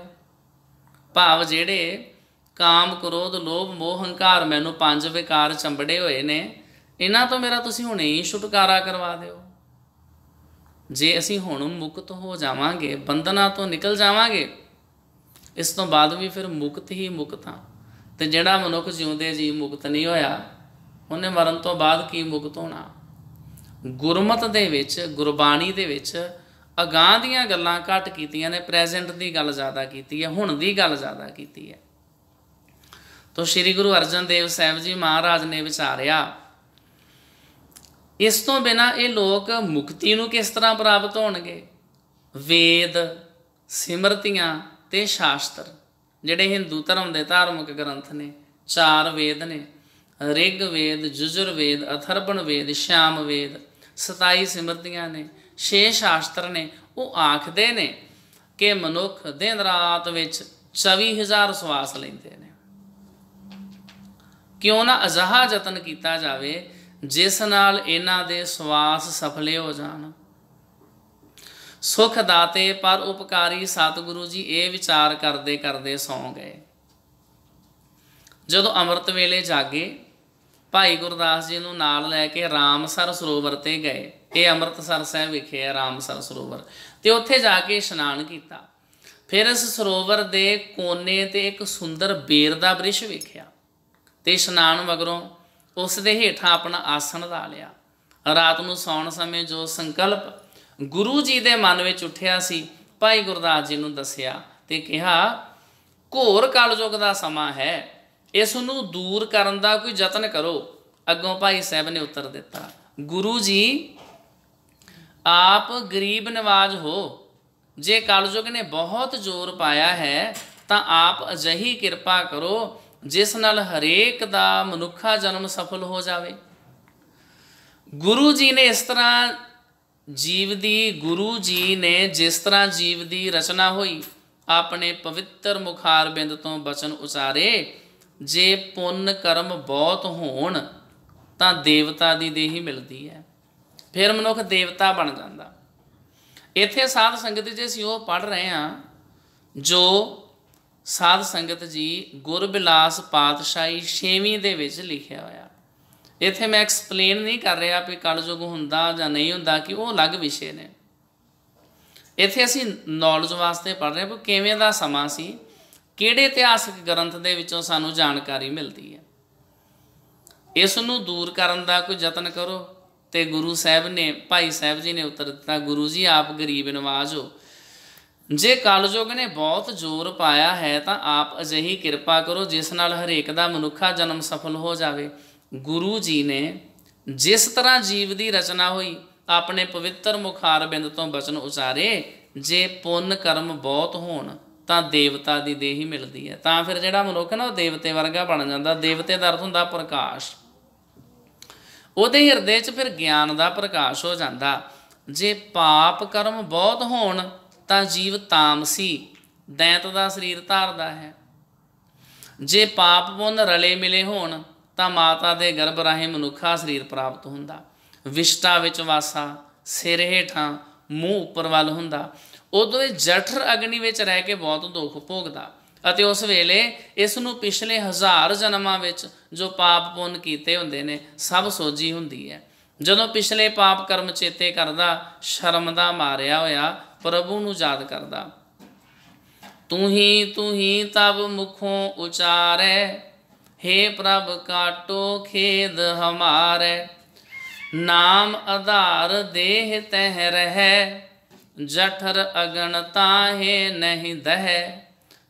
भाव जिहड़े काम क्रोध लोभ मोह हंकार मैनू 5 विकार चंबड़े हुए ने, इन्हां तो मेरा तुसीं हुणे ही छुटकारा करवा दिओ। जे असीं हुण मुक्त हो जावांगे, बंधनां तो निकल जावांगे, इस तो बाद भी फिर मुक्त ही मुक्त हाँ। तो जिहड़ा मनुख जिउंदे जी मुक्त नहीं होया, उन्हें मरण तो बाद की मुक्त होना। गुरमत दे विच गुरबाणी दे विच अगांह दीयां गल्लां घट कीतियां ने, प्रैजेंट दी गल ज़्यादा कीती है, हुण दी गल ज़्यादा कीती है। तो श्री गुरु अर्जन देव साहब जी महाराज ने विचारिया, इस तो बिना ये लोग मुक्ति नूं किस तरह प्राप्त होणगे। वेद सिमरतियां ते शास्त्र जिहड़े हिंदू धर्म के धार्मिक ग्रंथ ने, 4 वेद ने, ऋग वेद, जुजुर्वेद, अथर्वण वेद, श्याम वेद, 27 सिमरतियां ने, 6 शास्त्र ने। वो आखदे ने कि मनुख दिन रात विच 24,000 सवास लैंदे ने। क्यों ना अजिहा यतन किया जाए जिस नाल इन्हां दे सवास सफले हो जाण। सुख दाते पर उपकारी सतगुरु जी ये विचार करते करते सौ गए। जदों अमृत वेले जागे, भाई गुरदास जी नूं नाल लैके रामसर सरोवर ते गए। ये अमृतसर साहिब विखे है रामसर सरोवर, तो उत्थे जाके इशनान किया। फिर इस सरोवर के कोने ते एक सुंदर बेर का वृक्ष वेख्या, तो इशनान मगरों उस दे हेठां अपना आसन ला लिया। रात नूं सौण समय जो संकल्प गुरु जी के मन में उठिया सी, भाई गुरदास जी नूं दसिया ते कहा, घोर कलयुग का समा है, इस नूं दूर करन दा कोई यतन करो। अगों भाई साहब ने उत्तर दिता, गुरु जी आप गरीब नवाज हो, जे कलयुग ने बहुत जोर पाया है तो आप अजिही किरपा करो जिस नाल हरेक दा मनुखा जन्म सफल हो जाए। गुरु जी ने इस तरह जीव दी, गुरु जी ने जिस तरह जीव दी रचना हुई, अपने पवित्र मुखार बिंद तो बचन उचारे, जे पुण्य कर्म बहुत होण तां देवता दी देही मिलती है, फिर मनुख देवता बन जाता। इत्थे साध संगत जी असीं ओह पढ़ रहे हैं जो साध संगत जी गुरबिलास पातशाही 6वीं दे विच लिखिया होया। इत्थे मैं एक्सप्लेन नहीं कर रहा भी कलयुग हुंदा जां नहीं हुंदा, कि वो अलग विषय ने। इत्थे असीं नॉलेज वास्ते पढ़ रहे हैं कि किवें दा समा सी, किहड़े इतिहासक ग्रंथ दे विचों सानूं जानकारी मिलती है। इस नूं दूर करन दा कोई यतन करो। तो गुरु साहब ने, भाई साहब जी ने उत्तर दिता, गुरु जी आप गरीब नवाज हो, जे कलयुग ने बहुत जोर पाया है तो आप अजिही किरपा करो जिस नाल हरेक दा मनुखा जन्म सफल हो जाए। गुरु जी ने जिस तरह जीव की रचना हुई, अपने पवित्र मुखार बिंद तो बचन उचारे, जे पुण्य कर्म बहुत होण तां देवता की देही मिलती है। तां फिर जिहड़ा मनुख ना वो देवते वर्गा बन जाता। देवते का अर्थ हुंदा प्रकाश, उहदे हिरदे च फिर ज्ञान का प्रकाश हो जाता। जे पाप कर्म बहुत होण तां जीव तामसी दैंत का शरीर धारदा है। जे पाप पुण्य रले मिले होण तां माता दे गर्भ राहें मनुखा शरीर प्राप्त हुंदा। विष्टा विच वासा, सिर हेठां मूँह उपर वल हुंदा। उदों जठर अग्नि विच रह के बहुत दुख भोगदा, अते उस वेले इस नूं पिछले 1000 जन्मां विच जो पाप पुण्य कीते हुंदे ने सब सोझी हुंदी है। जदों पिछले पाप कर्म चेते करदा, शर्म दा मारिया होया प्रभु नूं याद करदा। तू ही तब मुखों उचारे, हे प्रभ काटो खेद हमारे। नाम आधार देह तह रहे, जठर अगन ताहे नहीं दह।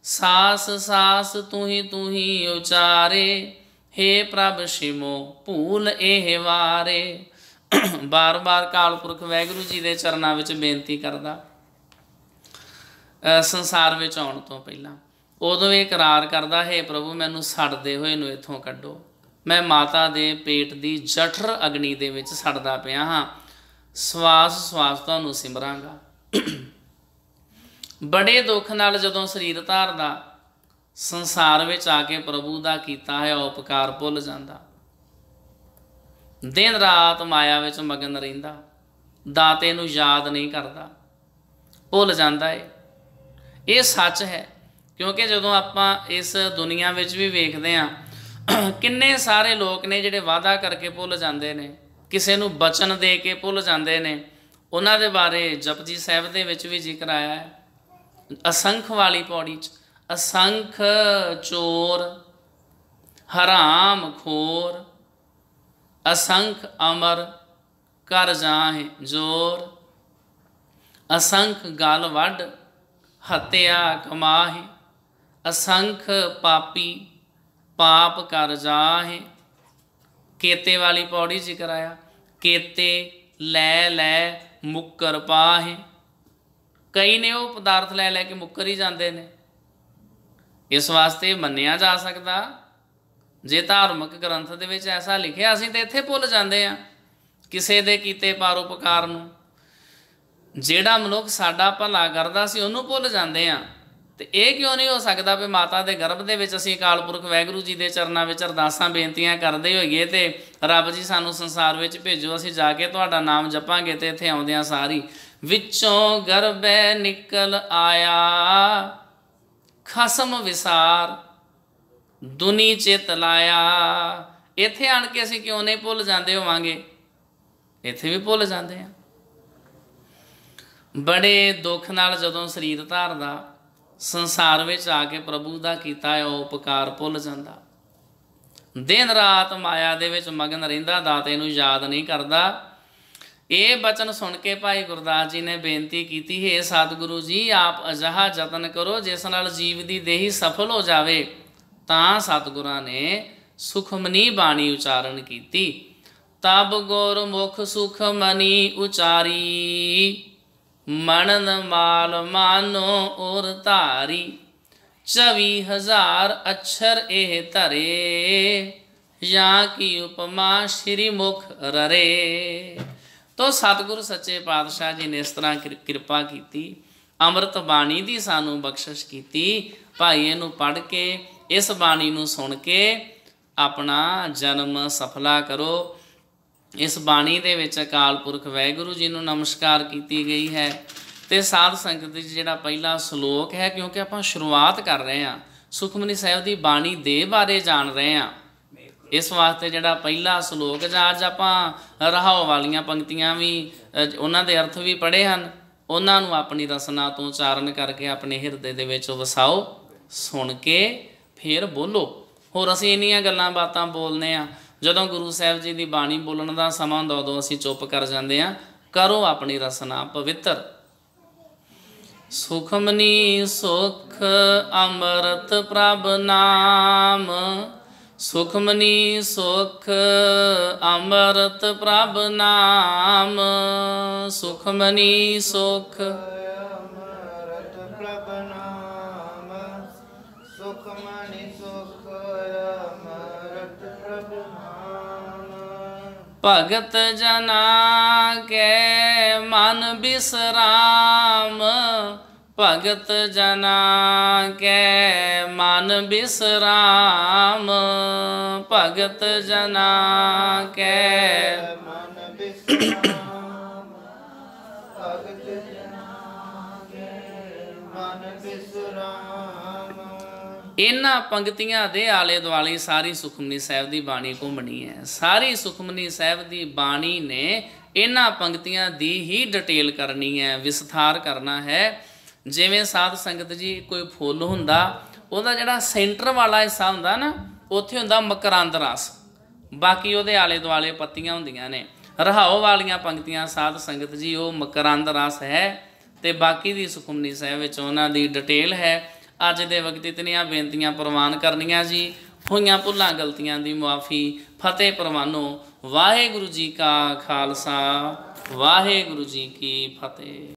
ਸਾਸ ਸਾਸ ਤੂੰ ਹੀ ਉਚਾਰੇ, हे ਪ੍ਰਭ ਸਿਮੋ ਭੂਲ ਇਹ ਵਾਰੇ। ਬਾਰ ਬਾਰ ਅਕਾਲ ਪੁਰਖ ਵਾਹਿਗੁਰੂ ਜੀ ਦੇ ਚਰਨਾਂ ਵਿੱਚ ਬੇਨਤੀ ਕਰਦਾ ਸੰਸਾਰ ਵਿੱਚ ਆਉਣ ਤੋਂ ਪਹਿਲਾਂ। ਉਦੋਂ ਇਹ ਇਕਰਾਰ ਕਰਦਾ, हे ਪ੍ਰਭੂ ਮੈਨੂੰ ਸੜਦੇ ਹੋਏ ਨੂੰ ਇੱਥੋਂ ਕੱਢੋ, ਮੈਂ ਮਾਤਾ ਦੇ ਪੇਟ ਦੀ ਜਠਰ ਅਗਨੀ ਦੇ ਵਿੱਚ ਸੜਦਾ ਪਿਆ ਹਾਂ, ਸਵਾਸ ਸਵਾਸ ਤੁਹਾਨੂੰ ਸਿਮਰਾਂਗਾ। ਬੜੇ ਦੁੱਖ ਨਾਲ ਜਦੋਂ ਸਰੀਰ ਧਾਰਦਾ, ਸੰਸਾਰ ਵਿੱਚ ਆ ਕੇ ਪ੍ਰਭੂ ਦਾ ਕੀਤਾ ਹੈ ਉਪਕਾਰ ਭੁੱਲ ਜਾਂਦਾ। ਦਿਨ ਰਾਤ ਮਾਇਆ ਵਿੱਚ ਮਗਨ ਰਹਿੰਦਾ, ਦਾਤੇ ਨੂੰ ਯਾਦ ਨਹੀਂ ਕਰਦਾ, ਭੁੱਲ ਜਾਂਦਾ ਏ। ਇਹ ਸੱਚ ਹੈ, ਕਿਉਂਕਿ ਜਦੋਂ ਆਪਾਂ ਇਸ ਦੁਨੀਆ ਵਿੱਚ ਵੀ ਵੇਖਦੇ ਹਾਂ, ਕਿੰਨੇ ਸਾਰੇ ਲੋਕ ਨੇ ਜਿਹੜੇ ਵਾਅਦਾ ਕਰਕੇ ਭੁੱਲ ਜਾਂਦੇ ਨੇ, ਕਿਸੇ ਨੂੰ ਬਚਨ ਦੇ ਕੇ ਭੁੱਲ ਜਾਂਦੇ ਨੇ। ਉਹਨਾਂ ਦੇ ਬਾਰੇ ਜਪਜੀ ਸਾਹਿਬ ਦੇ ਵਿੱਚ ਵੀ ਜ਼ਿਕਰ ਆਇਆ ਹੈ, ਅਸੰਖ ਵਾਲੀ ਪੌੜੀ 'ਚ। ਅਸੰਖ ਚੋਰ ਹਰਾਮ ਖੋਰ, ਅਸੰਖ ਅਮਰ ਕਰ ਜਾਹੇ ਜੋਰ, ਅਸੰਖ ਗਲ ਵੱਢ ਹੱਤਿਆ ਕਮਾਹੇ, ਅਸੰਖ ਪਾਪੀ ਪਾਪ ਕਰ ਜਾਹੇ। ਕੇਤੇ ਵਾਲੀ ਪੌੜੀ ਜ਼ਿਕਰ ਆਇਆ, ਕੇਤੇ ਲੈ ਲੈ ਮੁੱਕਰ ਪਾਹੇ। ਕਈ ਨੇ ਉਹ ਪਦਾਰਥ ਲੈ ਲੈ ਕੇ ਮੁੱਕਰ ਹੀ ਜਾਂਦੇ ਨੇ। ਇਸ ਵਾਸਤੇ ਮੰਨਿਆ ਜਾ ਸਕਦਾ, ਜੇ ਧਾਰਮਿਕ ਗ੍ਰੰਥ ਦੇ ਵਿੱਚ ਐਸਾ ਲਿਖਿਆ, ਅਸੀਂ ਤਾਂ ਇੱਥੇ ਭੁੱਲ ਜਾਂਦੇ ਹਾਂ ਕਿਸੇ ਦੇ ਕੀਤੇ ਪਰਉਪਕਾਰ ਨੂੰ। ਜਿਹੜਾ ਮਨੁੱਖ ਸਾਡਾ ਭਲਾ ਕਰਦਾ ਸੀ ਉਹਨੂੰ ਭੁੱਲ ਜਾਂਦੇ ਹਾਂ। ਤੇ ਇਹ ਕਿਉਂ ਨਹੀਂ ਹੋ ਸਕਦਾ ਵੀ ਮਾਤਾ ਦੇ ਗਰਭ ਦੇ ਵਿੱਚ ਅਸੀਂ ਅਕਾਲ ਪੁਰਖ ਵਾਹਿਗੁਰੂ ਜੀ ਦੇ ਚਰਨਾਂ ਵਿੱਚ ਅਰਦਾਸਾਂ ਬੇਨਤੀਆਂ ਕਰਦੇ ਹੋਈਏ ਤੇ ਰੱਬ ਜੀ ਸਾਨੂੰ ਸੰਸਾਰ ਵਿੱਚ ਭੇਜੋ, ਅਸੀਂ ਜਾ ਕੇ ਤੁਹਾਡਾ ਨਾਮ ਜਪਾਂਗੇ। ਤੇ ਇੱਥੇ ਆਉਂਦਿਆਂ ਸਾਰੀ ਵਿੱਚੋਂ ਗਰਭੈ ਨਿਕਲ ਆਇਆ, ਖਸਮ ਵਿਸਾਰ ਦੁਨੀ ਚਿਤ ਲਾਇਆ। ਇੱਥੇ ਆਣ ਕੇ ਅਸੀਂ ਕਿਉਂ ਨਹੀਂ ਭੁੱਲ ਜਾਂਦੇ ਹੋਵਾਂਗੇ? ਇੱਥੇ ਵੀ ਭੁੱਲ ਜਾਂਦੇ ਹਾਂ। ਬੜੇ ਦੁੱਖ ਨਾਲ ਜਦੋਂ ਸਰੀਰ ਧਾਰਦਾ, ਸੰਸਾਰ ਵਿੱਚ ਆ ਕੇ ਪ੍ਰਭੂ ਦਾ ਕੀਤਾ ਹੈ ਉਪਕਾਰ ਭੁੱਲ ਜਾਂਦਾ। ਦਿਨ ਰਾਤ ਮਾਇਆ ਦੇ ਵਿੱਚ ਮਗਨ ਰਹਿੰਦਾ, ਦਾਤੇ ਨੂੰ ਯਾਦ ਨਹੀਂ ਕਰਦਾ। ਇਹ ਬਚਨ ਸੁਣ ਕੇ ਭਾਈ ਗੁਰਦਾਸ ਜੀ ਨੇ ਬੇਨਤੀ ਕੀਤੀ, ਹੈ ਸਤਿਗੁਰੂ ਜੀ ਆਪ ਅਜਿਹਾ ਯਤਨ ਕਰੋ ਜਿਸ ਨਾਲ ਜੀਵ ਦੀ ਦੇਹੀ ਸਫਲ ਹੋ ਜਾਵੇ। ਤਾਂ ਸਤਿਗੁਰਾਂ ਨੇ ਸੁਖਮਨੀ ਬਾਣੀ ਉਚਾਰਨ ਕੀਤੀ। ਤਬ ਗੁਰਮੁਖ ਸੁਖਮਨੀ ਉਚਾਰੀ, ਮਣਨ ਮਾਲ ਮਾਨੋ ਔਰ ਧਾਰੀ। 24,000 ਅਛਰ ਇਹ ਧਰੇ, ਜਾਂ ਕੀ ਉਪਮਾ ਸ਼੍ਰੀ ਮੁਖ ਰਰੇ। ਤੋ ਸਤਿਗੁਰੂ ਸੱਚੇ ਪਾਤਸ਼ਾਹ ਜੀ ਨੇ ਇਸ ਤਰ੍ਹਾਂ ਕਿਰਪਾ ਕੀਤੀ, ਅੰਮ੍ਰਿਤ ਬਾਣੀ ਦੀ ਸਾਨੂੰ ਬਖਸ਼ਿਸ਼ ਕੀਤੀ। ਭਾਈ ਇਹਨੂੰ ਪੜ੍ਹ ਕੇ, ਇਸ ਬਾਣੀ ਨੂੰ ਸੁਣ ਕੇ ਆਪਣਾ ਜਨਮ ਸਫਲਾ ਕਰੋ। ਇਸ ਬਾਣੀ ਦੇ ਵਿੱਚ ਅਕਾਲ ਪੁਰਖ ਵਾਹਿਗੁਰੂ ਜੀ ਨੂੰ ਨਮਸਕਾਰ ਕੀਤੀ ਗਈ ਹੈ। ਤੇ ਸਾਧ ਸੰਗਤ ਜੀ ਜਿਹੜਾ ਪਹਿਲਾ ਸ਼ਲੋਕ ਹੈ, ਕਿਉਂਕਿ ਆਪਾਂ ਸ਼ੁਰੂਆਤ ਕਰ ਰਹੇ ਹਾਂ, ਸੁਖਮਨੀ ਸਾਹਿਬ ਦੀ ਬਾਣੀ ਦੇ ਬਾਰੇ ਜਾਣ ਰਹੇ ਹਾਂ, ਇਸ ਵਾਸਤੇ ਜਿਹੜਾ ਪਹਿਲਾ ਸ਼ਲੋਕ ਜਾਂ ਅੱਜ ਆਪਾਂ ਰਹਾਉ ਵਾਲੀਆਂ ਪੰਕਤੀਆਂ ਵੀ ਉਹਨਾਂ ਦੇ ਅਰਥ ਵੀ ਪੜ੍ਹੇ ਹਨ, ਉਹਨਾਂ ਨੂੰ ਆਪਣੀ ਰਸਨਾ ਤੋਂ ਉਚਾਰਨ ਕਰਕੇ ਆਪਣੇ ਹਿਰਦੇ ਦੇ ਵਿੱਚ ਵਸਾਓ। ਸੁਣ ਕੇ ਫਿਰ ਬੋਲੋ। ਹੋਰ ਅਸੀਂ ਇੰਨੀਆਂ ਗੱਲਾਂ ਬਾਤਾਂ ਬੋਲਦੇ ਹਾਂ, ਜਦੋਂ ਗੁਰੂ ਸਾਹਿਬ ਜੀ ਦੀ ਬਾਣੀ ਬੋਲਣ ਦਾ ਸਮਾਂ ਹੁੰਦਾ ਉਦੋਂ ਅਸੀਂ ਚੁੱਪ ਕਰ ਜਾਂਦੇ ਹਾਂ। ਕਰੋ ਆਪਣੀ ਰਸਨਾ ਪਵਿੱਤਰ। ਸੁਖਮਨੀ ਸੁਖ ਅੰਮ੍ਰਿਤ ਪ੍ਰਭ ਨਾਮ, ਸੁਖਮਨੀ ਸੁਖ ਅੰਮ੍ਰਿਤ ਪ੍ਰਭ ਨਾਮ, ਸੁਖਮਨੀ ਸੁਖ ਅੰਮ੍ਰਿਤ ਪ੍ਰਭ ਨਾਮ, ਸੁਖਮਨੀ ਸੁਖ ਅੰਮ੍ਰਿਤ ਪ੍ਰਭ ਨਾਮ। ਭਗਤ ਜਨਾ ਕੇ ਮਨ ਬਿਸਰਾਮ, ਭਗਤ ਜਨਾ ਕੇ ਮਨ ਬਿਸਰਾਮ, ਭਗਤ ਜਨਾ ਕੇ ਮਨ ਬਿਸਰਾਮ, ਭਗਤ ਜਨਾ ਕੇ ਮਨ ਬਿਸਰਾਮ। ਇਹਨਾਂ ਪੰਕਤੀਆਂ ਦੇ ਆਲੇ ਦੁਆਲੇ ਸਾਰੀ ਸੁਖਮਨੀ ਸਾਹਿਬ ਦੀ ਬਾਣੀ ਘੁੰਮਣੀ ਹੈ। ਸਾਰੀ ਸੁਖਮਨੀ ਸਾਹਿਬ ਦੀ ਬਾਣੀ ਨੇ ਇਹਨਾਂ ਪੰਕਤੀਆਂ ਦੀ ਹੀ ਡਿਟੇਲ ਕਰਨੀ ਹੈ, ਵਿਸਥਾਰ ਕਰਨਾ ਹੈ। ਜਿਵੇਂ ਸਾਧ ਸੰਗਤ ਜੀ ਕੋਈ ਫੁੱਲ ਹੁੰਦਾ, ਉਹਦਾ ਜਿਹੜਾ ਸੈਂਟਰ ਵਾਲਾ ਹਿੱਸਾ ਹੁੰਦਾ ਨਾ, ਉੱਥੇ ਹੁੰਦਾ ਮਕਰੰਦ ਰਸ, ਬਾਕੀ ਉਹਦੇ ਆਲੇ ਦੁਆਲੇ ਪੱਤੀਆਂ ਹੁੰਦੀਆਂ ਨੇ। ਰਹਾਉ ਵਾਲੀਆਂ ਪੰਕਤੀਆਂ ਸਾਧ ਸੰਗਤ ਜੀ ਉਹ ਮਕਰੰਦ ਰਸ ਹੈ, ਤੇ ਬਾਕੀ ਦੀ ਸੁਖਮਨੀ ਸਾਹਿਬ ਵਿੱਚ ਉਹਨਾਂ ਦੀ ਡਿਟੇਲ ਹੈ। ਅੱਜ ਦੇ ਵਕਤ ਇਤਨੀਆਂ ਬੇਨਤੀਆਂ ਪ੍ਰਵਾਨ ਕਰਨੀਆਂ ਜੀ। ਹੋਈਆਂ ਭੁੱਲਾਂ ਗਲਤੀਆਂ ਦੀ ਮੁਆਫੀ। ਫਤਿਹ ਪ੍ਰਵਾਨੋ। ਵਾਹਿਗੁਰੂ ਜੀ ਕਾ ਖਾਲਸਾ, ਵਾਹਿਗੁਰੂ ਜੀ ਕੀ ਫਤਿਹ।